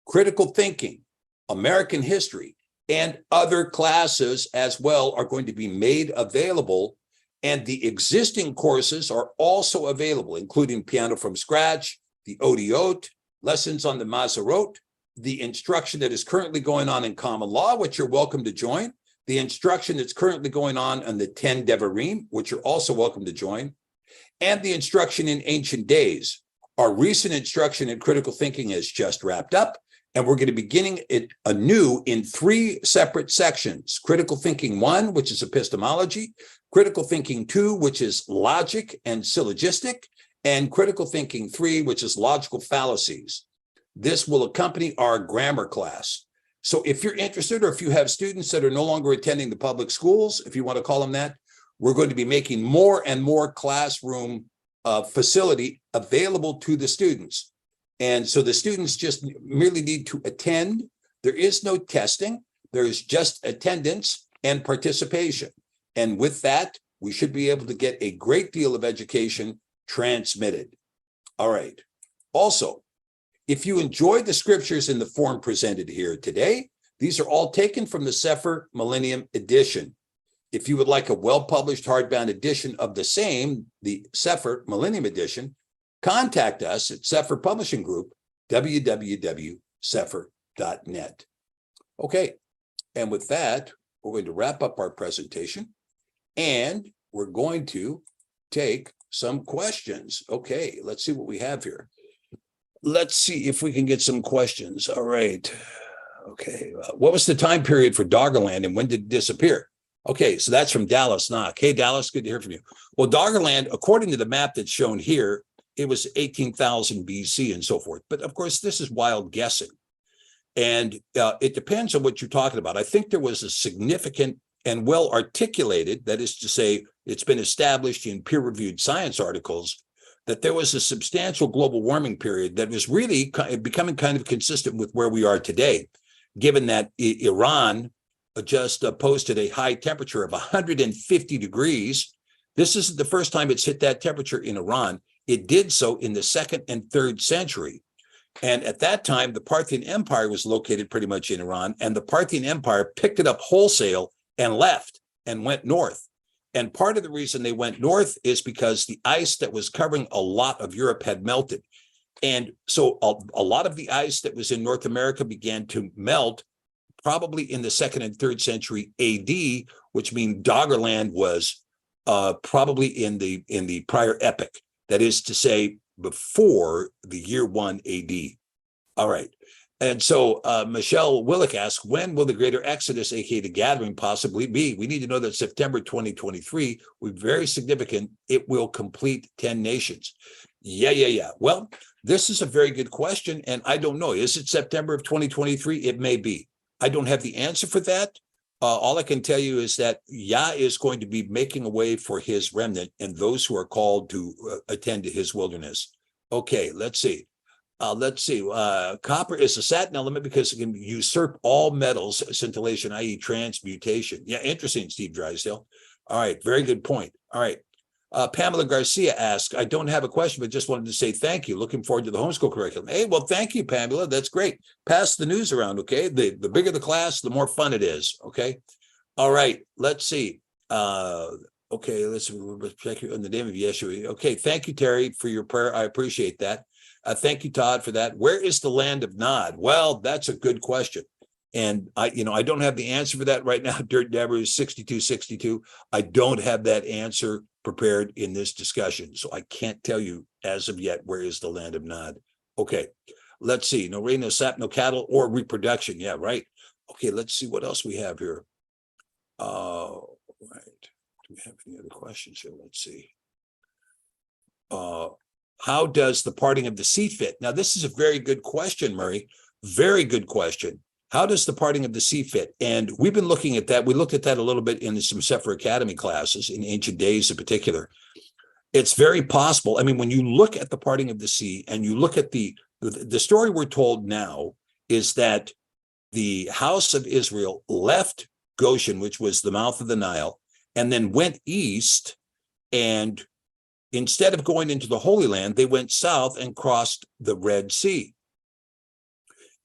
critical thinking, American history, and other classes as well are going to be made available. And the existing courses are also available, including piano from scratch, the Odiot, lessons on the Mazarot, the instruction that is currently going on in common law, which you're welcome to join, the instruction that's currently going on the 10 Devarim, which you're also welcome to join, and the instruction in ancient days. Our recent instruction in critical thinking has just wrapped up, and we're going to be beginning it anew in 3 separate sections: critical thinking 1, which is epistemology; critical thinking 2, which is logic and syllogistic; and critical thinking 3, which is logical fallacies. This will accompany our grammar class. So if you're interested, or if you have students that are no longer attending the public schools, if you want to call them that, we're going to be making more and more classroom facility available to the students. And so the students just merely need to attend. There is no testing. There is just attendance and participation. And with that, we should be able to get a great deal of education transmitted. All right. Also, if you enjoyed the scriptures in the form presented here today, these are all taken from the Sefer Millennium Edition. If you would like a well-published hardbound edition of the same, the Sefer Millennium Edition, contact us at Sefer Publishing Group, www.sefer.net. Okay, and with that, we're going to wrap up our presentation, and we're going to take some questions. Okay, let's see what we have here. Let's see if we can get some questions. All right. Okay, what was the time period for Doggerland, and when did it disappear? Okay, so that's from Dallas Knock. Hey, Dallas, good to hear from you. Well, Doggerland, according to the map that's shown here, it was 18,000 BC and so forth. But of course, this is wild guessing. And it depends on what you're talking about. I think there was a significant and well articulated, that is to say, it's been established in peer-reviewed science articles, that there was a substantial global warming period that was really becoming kind of consistent with where we are today, given that Iran just posted a high temperature of 150 degrees. This isn't the first time it's hit that temperature in Iran. It did so in the 2nd and 3rd century. And at that time, the Parthian Empire was located pretty much in Iran, and the Parthian Empire picked it up wholesale and left and went north. And part of the reason they went north is because the ice that was covering a lot of Europe had melted. And so a lot of the ice that was in North America began to melt probably in the 2nd and 3rd century AD, which means Doggerland was probably in the prior epoch. That is to say, before the year 1 AD. All right. And so Michelle Willick asks, when will the greater exodus, aka the gathering, possibly be? We need to know that September 2023 will be very significant. It will complete 10 nations. Yeah. Well, this is a very good question, and I don't know. Is it September of 2023? It may be. I don't have the answer for that. All I can tell you is that Yah is going to be making a way for his remnant and those who are called to attend to his wilderness. Okay, let's see. Copper is a satin element because it can usurp all metals, scintillation, i.e. transmutation. Yeah, interesting, Steve Drysdale. All right, very good point. All right. Pamela Garcia asks, I don't have a question, but just wanted to say thank you. Looking forward to the homeschool curriculum. Hey, well, thank you, Pamela. That's great. Pass the news around, okay? The bigger the class, the more fun it is, okay? All right, let's see. Okay, let's check in the name of Yeshua. Okay, thank you, Terry, for your prayer. I appreciate that. Thank you, Todd, for that. Where is the land of Nod? Well, that's a good question. And I don't have the answer for that right now. Dirt Dabber is 6262. I don't have that answer prepared in this discussion. So I can't tell you as of yet, where is the land of Nod? Okay, let's see. No rain, no sap, no cattle, or reproduction. Yeah, right. Okay, let's see what else we have here. Right. Do we have any other questions here? Let's see. How does the parting of the sea fit? Now, this is a very good question, Murray. Very good question. How does the parting of the sea fit? And we've been looking at that. We looked at that a little bit in some Sefer Academy classes, in ancient days in particular. It's very possible. I mean, when you look at the parting of the sea and you look at the story we're told now is that the house of Israel left Goshen, which was the mouth of the Nile, and then went east, and instead of going into the Holy Land, they went south and crossed the Red Sea.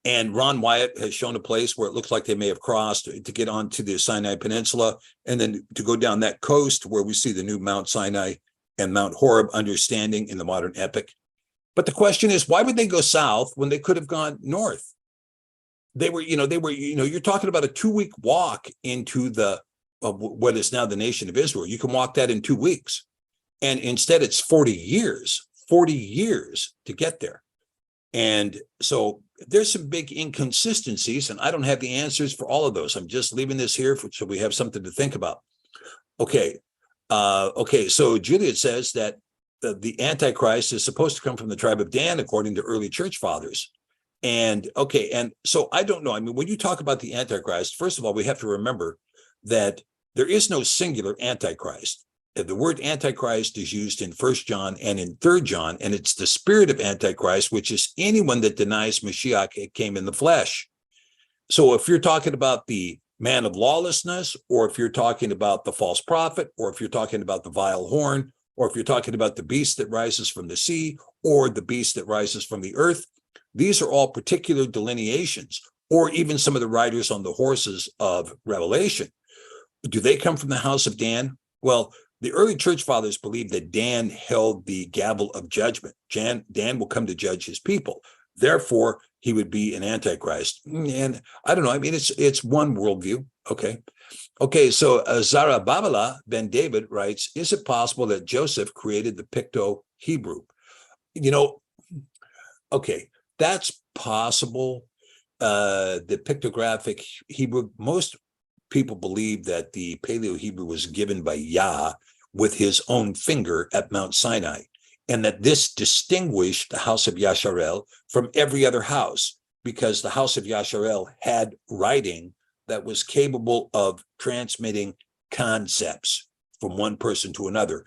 And Ron Wyatt has shown a place where it looks like they may have crossed to get onto the Sinai Peninsula, and then to go down that coast where we see the new Mount Sinai and Mount Horeb understanding in the modern epic. But the question is, why would they go south when they could have gone north? You're talking about a 2-week walk into what is now the nation of Israel. You can walk that in 2 weeks. And instead it's 40 years to get there. And so there's some big inconsistencies, and I don't have the answers for all of those. I'm just leaving this here so we have something to think about. Okay. So Juliet says that the Antichrist is supposed to come from the tribe of Dan, according to early church fathers. And so I don't know. I mean, when you talk about the Antichrist, first of all, we have to remember that there is no singular Antichrist. The word Antichrist is used in 1 John and in 3 John, and it's the spirit of Antichrist, which is anyone that denies Mashiach came in the flesh. So if you're talking about the man of lawlessness, or if you're talking about the false prophet, or if you're talking about the vile horn, or if you're talking about the beast that rises from the sea, or the beast that rises from the earth, these are all particular delineations, or even some of the riders on the horses of Revelation. Do they come from the house of Dan? Well, the early church fathers believed that Dan held the gavel of judgment. Dan will come to judge his people. Therefore, he would be an Antichrist. And I don't know. I mean, it's one worldview. Okay. So Zara Babala Ben David writes, is it possible that Joseph created the Picto-Hebrew? Okay, that's possible. The pictographic Hebrew, most people believe that the Paleo-Hebrew was given by Yah with his own finger at Mount Sinai, and that this distinguished the house of Yasharel from every other house, because the house of Yasharel had writing that was capable of transmitting concepts from one person to another,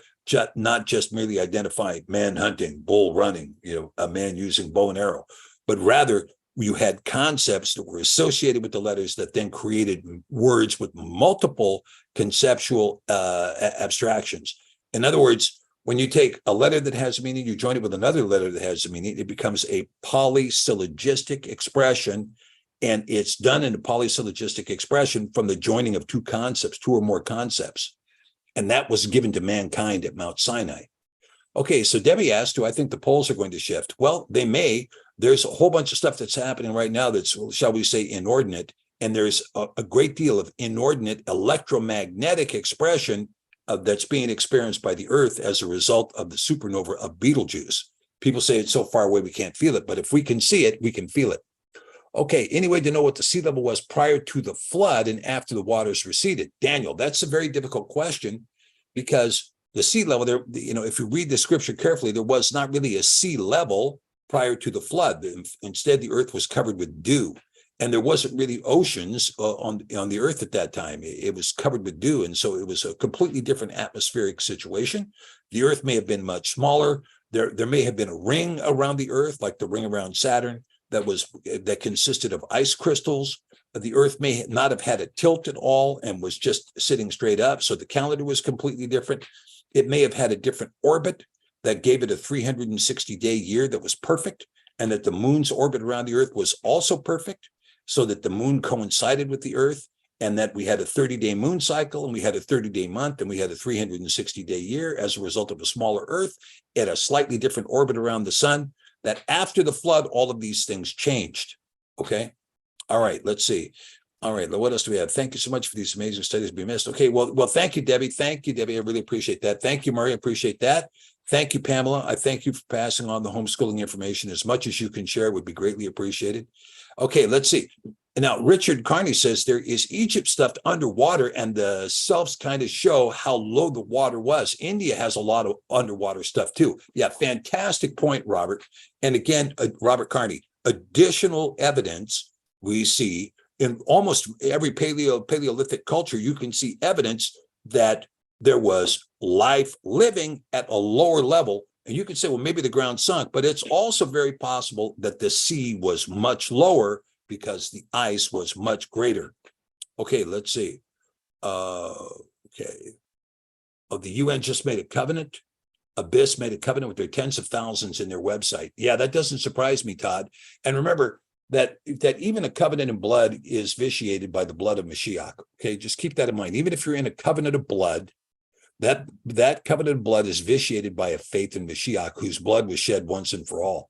not just merely identifying man hunting, bull running, a man using bow and arrow, but rather you had concepts that were associated with the letters that then created words with multiple conceptual abstractions. In other words, when you take a letter that has a meaning, you join it with another letter that has a meaning, it becomes a polysyllogistic expression, and it's done in a polysyllogistic expression from the joining of two or more concepts. And that was given to mankind at Mount Sinai. Okay, so Debbie asked, do I think the poles are going to shift? Well, they may. There's a whole bunch of stuff that's happening right now that's, shall we say, inordinate. And there's a great deal of inordinate electromagnetic expression that's being experienced by the Earth as a result of the supernova of Betelgeuse. People say it's so far away we can't feel it, but if we can see it, we can feel it. Okay, any way to know what the sea level was prior to the flood and after the waters receded? Daniel, that's a very difficult question because the sea level there, if you read the scripture carefully, there was not really a sea level prior to the flood. Instead, the earth was covered with dew. And there wasn't really oceans on the earth at that time. It was covered with dew. And so it was a completely different atmospheric situation. The earth may have been much smaller. There may have been a ring around the earth, like the ring around Saturn, that consisted of ice crystals. The earth may not have had a tilt at all and was just sitting straight up. So the calendar was completely different. It may have had a different orbit that gave it a 360-day year that was perfect, and that the moon's orbit around the earth was also perfect, so that the moon coincided with the earth, and that we had a 30-day moon cycle, and we had a 30-day month, and we had a 360-day year as a result of a smaller earth at a slightly different orbit around the sun, that after the flood, all of these things changed. Okay. All right. Let's see. All right. What else do we have? Thank you so much for these amazing studies we missed. Okay. Well, thank you, Debbie. Thank you, Debbie. I really appreciate that. Thank you, Murray. I appreciate that. Thank you, Pamela. I thank you for passing on the homeschooling information. As much as you can share would be greatly appreciated. Okay, let's see. Now, Richard Carney says there is Egypt stuffed underwater, and the selves kind of show how low the water was. India has a lot of underwater stuff too. Yeah, fantastic point, Robert. And again, Robert Carney, additional evidence we see in almost every Paleolithic culture. You can see evidence that there was life living at a lower level. And you could say, well, maybe the ground sunk, but it's also very possible that the sea was much lower because the ice was much greater. Okay, let's see. Okay. Oh, the UN just made a covenant. Abyss made a covenant with their tens of thousands in their website. Yeah, that doesn't surprise me, Todd. And remember that even a covenant in blood is vitiated by the blood of Mashiach. Okay, just keep that in mind. Even if you're in a covenant of blood, that covenant of blood is vitiated by a faith in Mashiach, whose blood was shed once and for all.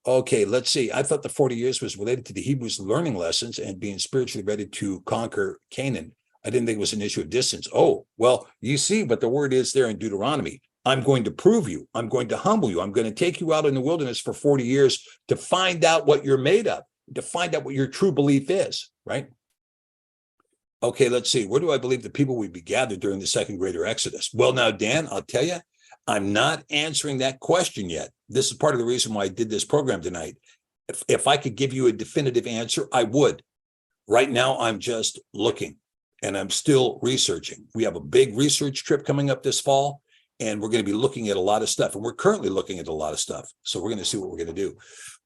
Okay, let's see. I thought the 40 years was related to the Hebrews learning lessons and being spiritually ready to conquer Canaan. I didn't think it was an issue of distance. Oh, well, you see what the word is there in Deuteronomy. I'm going to prove you. I'm going to humble you. I'm going to take you out in the wilderness for 40 years to find out what you're made of, to find out what your true belief is, right? Okay, let's see. Where do I believe the people would be gathered during the second greater Exodus? Well, now, Dan, I'll tell you, I'm not answering that question yet. This is part of the reason why I did this program tonight. If I could give you a definitive answer, I would. Right now, I'm just looking and I'm still researching. We have a big research trip coming up this fall, and we're going to be looking at a lot of stuff. And we're currently looking at a lot of stuff. So we're going to see what we're going to do.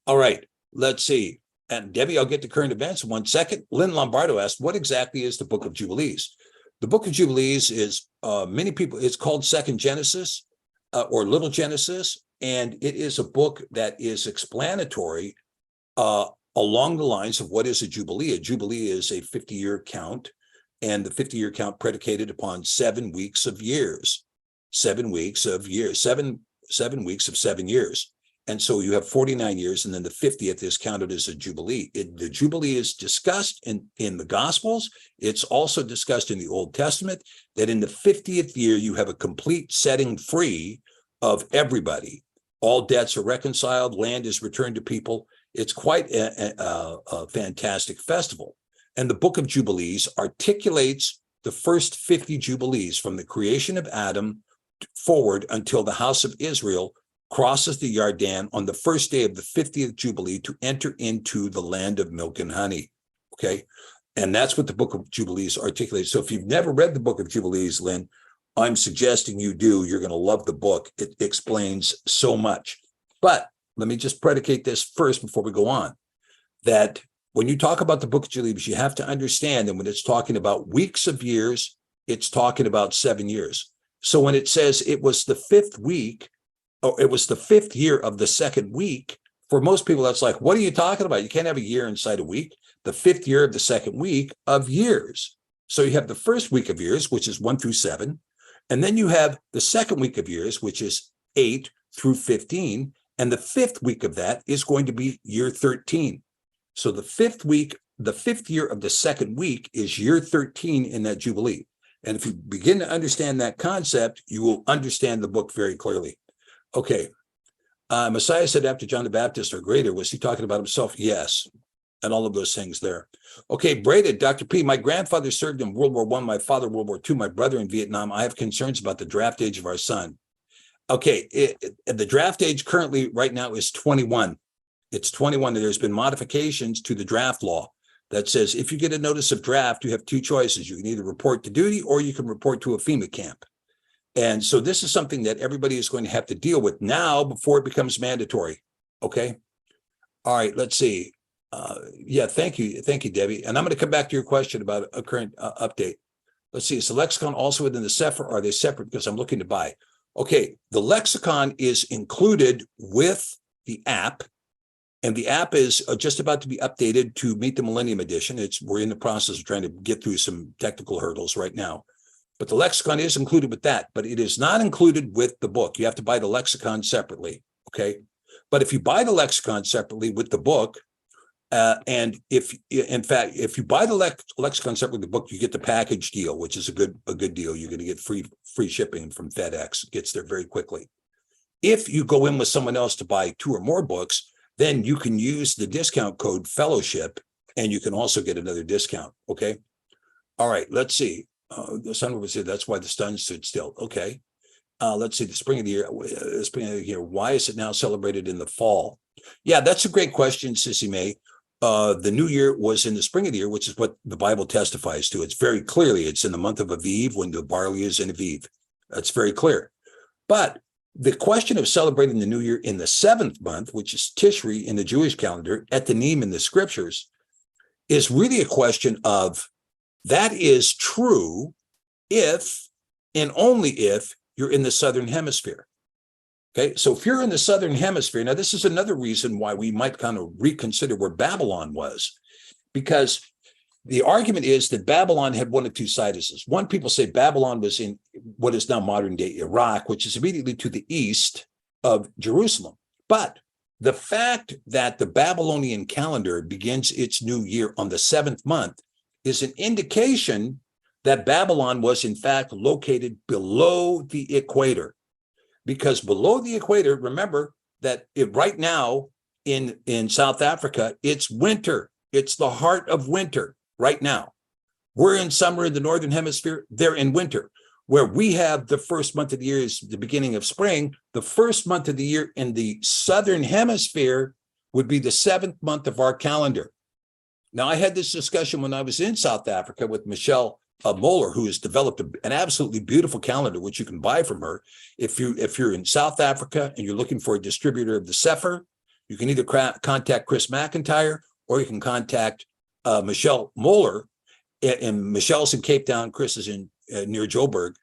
All right, let's see. And Debbie, I'll get to current events in 1 second. Lynn Lombardo asked, what exactly is the Book of Jubilees? The Book of Jubilees is, many people, it's called Second Genesis or Little Genesis. And it is a book that is explanatory along the lines of what is a Jubilee. A Jubilee is a 50-year count, and the 50-year count predicated upon 7 weeks of years. 7 weeks of years, 7 weeks of 7 years. And so you have 49 years, and then the 50th is counted as a Jubilee. The Jubilee is discussed in the Gospels. It's also discussed in the Old Testament, that in the 50th year, you have a complete setting free of everybody. All debts are reconciled, land is returned to people. It's quite a fantastic festival. And the Book of Jubilees articulates the first 50 Jubilees from the creation of Adam forward until the house of Israel crosses the Yarden on the first day of the 50th Jubilee to enter into the land of milk and honey. Okay. And that's what the Book of Jubilees articulates. So if you've never read the Book of Jubilees, Lynn, I'm suggesting you do. You're going to love the book. It explains so much. But let me just predicate this first before we go on, that when you talk about the Book of Jubilees, you have to understand that when it's talking about weeks of years, it's talking about 7 years. So when it says it was the fifth week, or it was the 5th year of the second week, for most people, that's like, what are you talking about? You can't have a year inside a week. The 5th year of the second week of years. So you have the first week of years, which is 1 through 7. And then you have the second week of years, which is 8 through 15. And the 5th week of that is going to be year 13. So the 5th week, the 5th year of the second week is year 13 in that Jubilee. And if you begin to understand that concept, you will understand the book very clearly. Okay. Messiah said after John the Baptist or greater, was he talking about himself? Yes. and all of those things there. Okay, Breda, Dr. P, my grandfather served in World War I, my father World War II, my brother in Vietnam. I have concerns about the draft age of our son. Okay, the draft age currently right now is 21. It's 21. There's been modifications to the draft law that says if you get a notice of draft, you have two choices. You can either report to duty or you can report to a FEMA camp. And so this is something that everybody is going to have to deal with now before it becomes mandatory. Okay. All right, let's see. Yeah, thank you, Debbie. And I'm going to come back to your question about a current update. Let's see, is the lexicon also within the Sefer, or are they separate? Because I'm looking to buy. Okay, the lexicon is included with the app, and the app is just about to be updated to meet the Millennium Edition. We're in the process of trying to get through some technical hurdles right now. But the lexicon is included with that, but it is not included with the book. You have to buy the lexicon separately, okay? But if you buy the lexicon separately with the book, and if you buy the lexicon separately with the book, you get the package deal, which is a good deal. You're going to get free shipping from FedEx. It gets there very quickly. If you go in with someone else to buy 2 or more books, then you can use the discount code fellowship, and you can also get another discount. Okay. All right. Let's see. The sun was here. That's why the sun stood still. Okay. Let's see, the spring of the year. Why is it now celebrated in the fall? Yeah, that's a great question, Sissy May. The new year was in the spring of the year, which is what the Bible testifies to. It's very clearly, it's in the month of Aviv when the barley is in Aviv. That's very clear. But the question of celebrating the new year in the 7th month, which is Tishri in the Jewish calendar, Etanim in the scriptures, is really a question of that is true if and only if you're in the Southern Hemisphere. Okay, so if you're in the Southern Hemisphere, now this is another reason why we might kind of reconsider where Babylon was, because the argument is that Babylon had one of two sides. One, people say Babylon was in what is now modern day Iraq, which is immediately to the east of Jerusalem. But the fact that the Babylonian calendar begins its new year on the 7th month is an indication that Babylon was in fact located below the equator. Because below the equator, remember that right now in South Africa, it's winter. It's the heart of winter right now. We're in summer in the Northern Hemisphere. They're in winter. Where we have the first month of the year is the beginning of spring. The first month of the year in the Southern Hemisphere would be the 7th month of our calendar. Now, I had this discussion when I was in South Africa with Michelle Moeller, who has developed an absolutely beautiful calendar, which you can buy from her. If you're in South Africa and you're looking for a distributor of the Sefer, you can either contact Chris McIntyre or you can contact Michelle Moeller. And Michelle's in Cape Town, Chris is in near Joburg.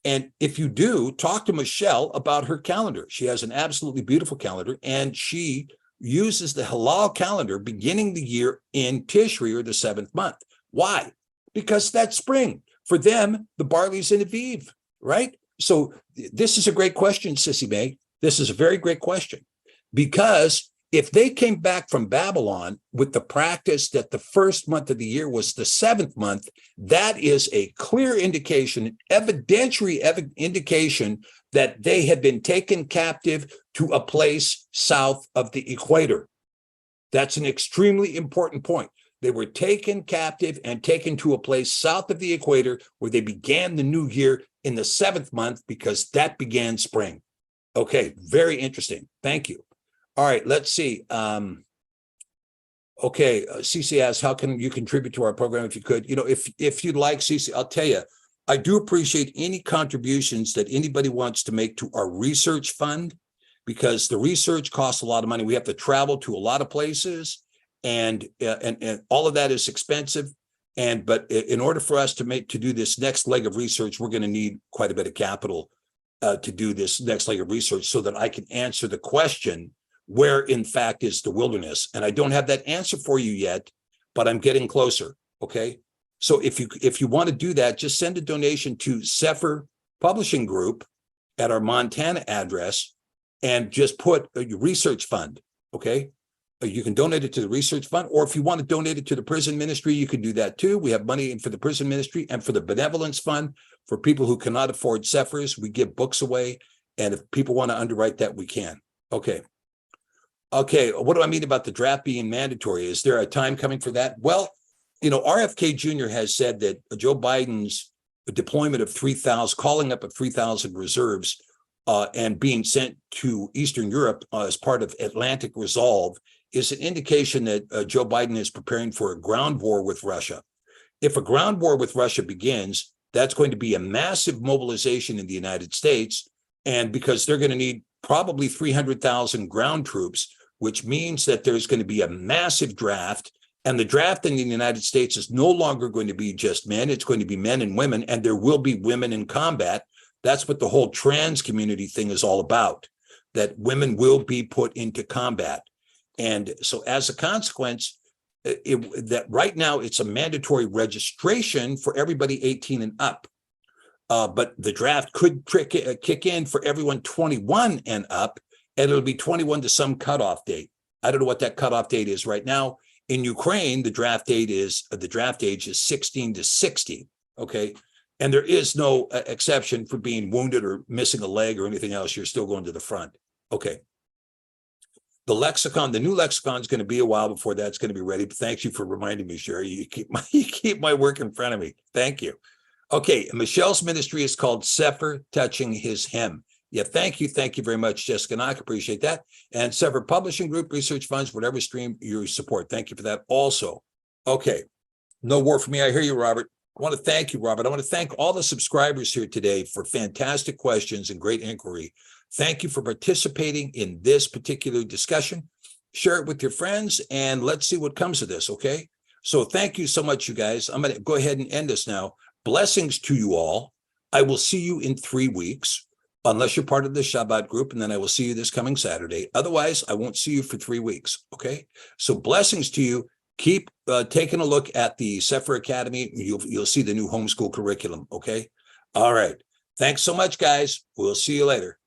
And if you do, talk to Michelle about her calendar. She has an absolutely beautiful calendar, and she uses the halal calendar beginning the year in Tishri, or the 7th month. Why? Because that's spring. For them, the barley's in Aviv, right? So this is a great question, Sissy May. This is a very great question. Because if they came back from Babylon with the practice that the first month of the year was the 7th month, that is a clear indication, evidentiary indication that they had been taken captive to a place south of the equator. That's an extremely important point. They were taken captive and taken to a place south of the equator where they began the new year in the 7th month because that began spring. Okay, very interesting. Thank you. All right, let's see. Okay, Cece asks, how can you contribute to our program if you could? You know, if you'd like, Cece, I'll tell you, I do appreciate any contributions that anybody wants to make to our research fund, because the research costs a lot of money. We have to travel to a lot of places, and all of that is expensive. But in order for us to do this next leg of research, we're going to need quite a bit of capital to do this next leg of research, so that I can answer the question, where in fact is the wilderness? And I don't have that answer for you yet, but I'm getting closer. Okay. So if you want to do that, just send a donation to Sefer Publishing Group at our Montana address and just put a research fund. Okay. You can donate it to the research fund, or if you want to donate it to the prison ministry, you can do that too. We have money in for the prison ministry and for the benevolence fund for people who cannot afford Sefers. We give books away. And if people want to underwrite that, we can. Okay. Okay, what do I mean about the draft being mandatory? Is there a time coming for that? Well, RFK Jr. has said that Joe Biden's deployment of 3,000, calling up of 3,000 reserves and being sent to Eastern Europe as part of Atlantic Resolve is an indication that Joe Biden is preparing for a ground war with Russia. If a ground war with Russia begins, that's going to be a massive mobilization in the United States. And because they're going to need probably 300,000 ground troops, which means that there's going to be a massive draft. And the draft in the United States is no longer going to be just men. It's going to be men and women, and there will be women in combat. That's what the whole trans community thing is all about, that women will be put into combat. And so as a consequence, that right now it's a mandatory registration for everybody 18 and up. But the draft could kick in for everyone 21 and up, and it'll be 21 to some cutoff date. I don't know what that cutoff date is right now. In Ukraine, the draft age is 16 to 60. Okay. And there is no exception for being wounded or missing a leg or anything else. You're still going to the front. Okay. The new lexicon is going to be a while before that's going to be ready. But thank you for reminding me, Sherry. You keep my work in front of me. Thank you. Okay. Michelle's ministry is called Sefer Touching His Hem. Yeah, thank you. Thank you very much, Jessica Knock. Appreciate that. And Sever Publishing Group, research funds, whatever stream you support. Thank you for that also. Okay. No war for me. I hear you, Robert. I want to thank you, Robert. I want to thank all the subscribers here today for fantastic questions and great inquiry. Thank you for participating in this particular discussion. Share it with your friends and let's see what comes of this, okay? So thank you so much, you guys. I'm going to go ahead and end this now. Blessings to you all. I will see you in 3 weeks. Unless you're part of the Shabbat group, and then I will see you this coming Saturday. Otherwise, I won't see you for 3 weeks, okay? So blessings to you. Keep taking a look at the Sefer Academy. You'll see the new homeschool curriculum, okay? All right. Thanks so much, guys. We'll see you later.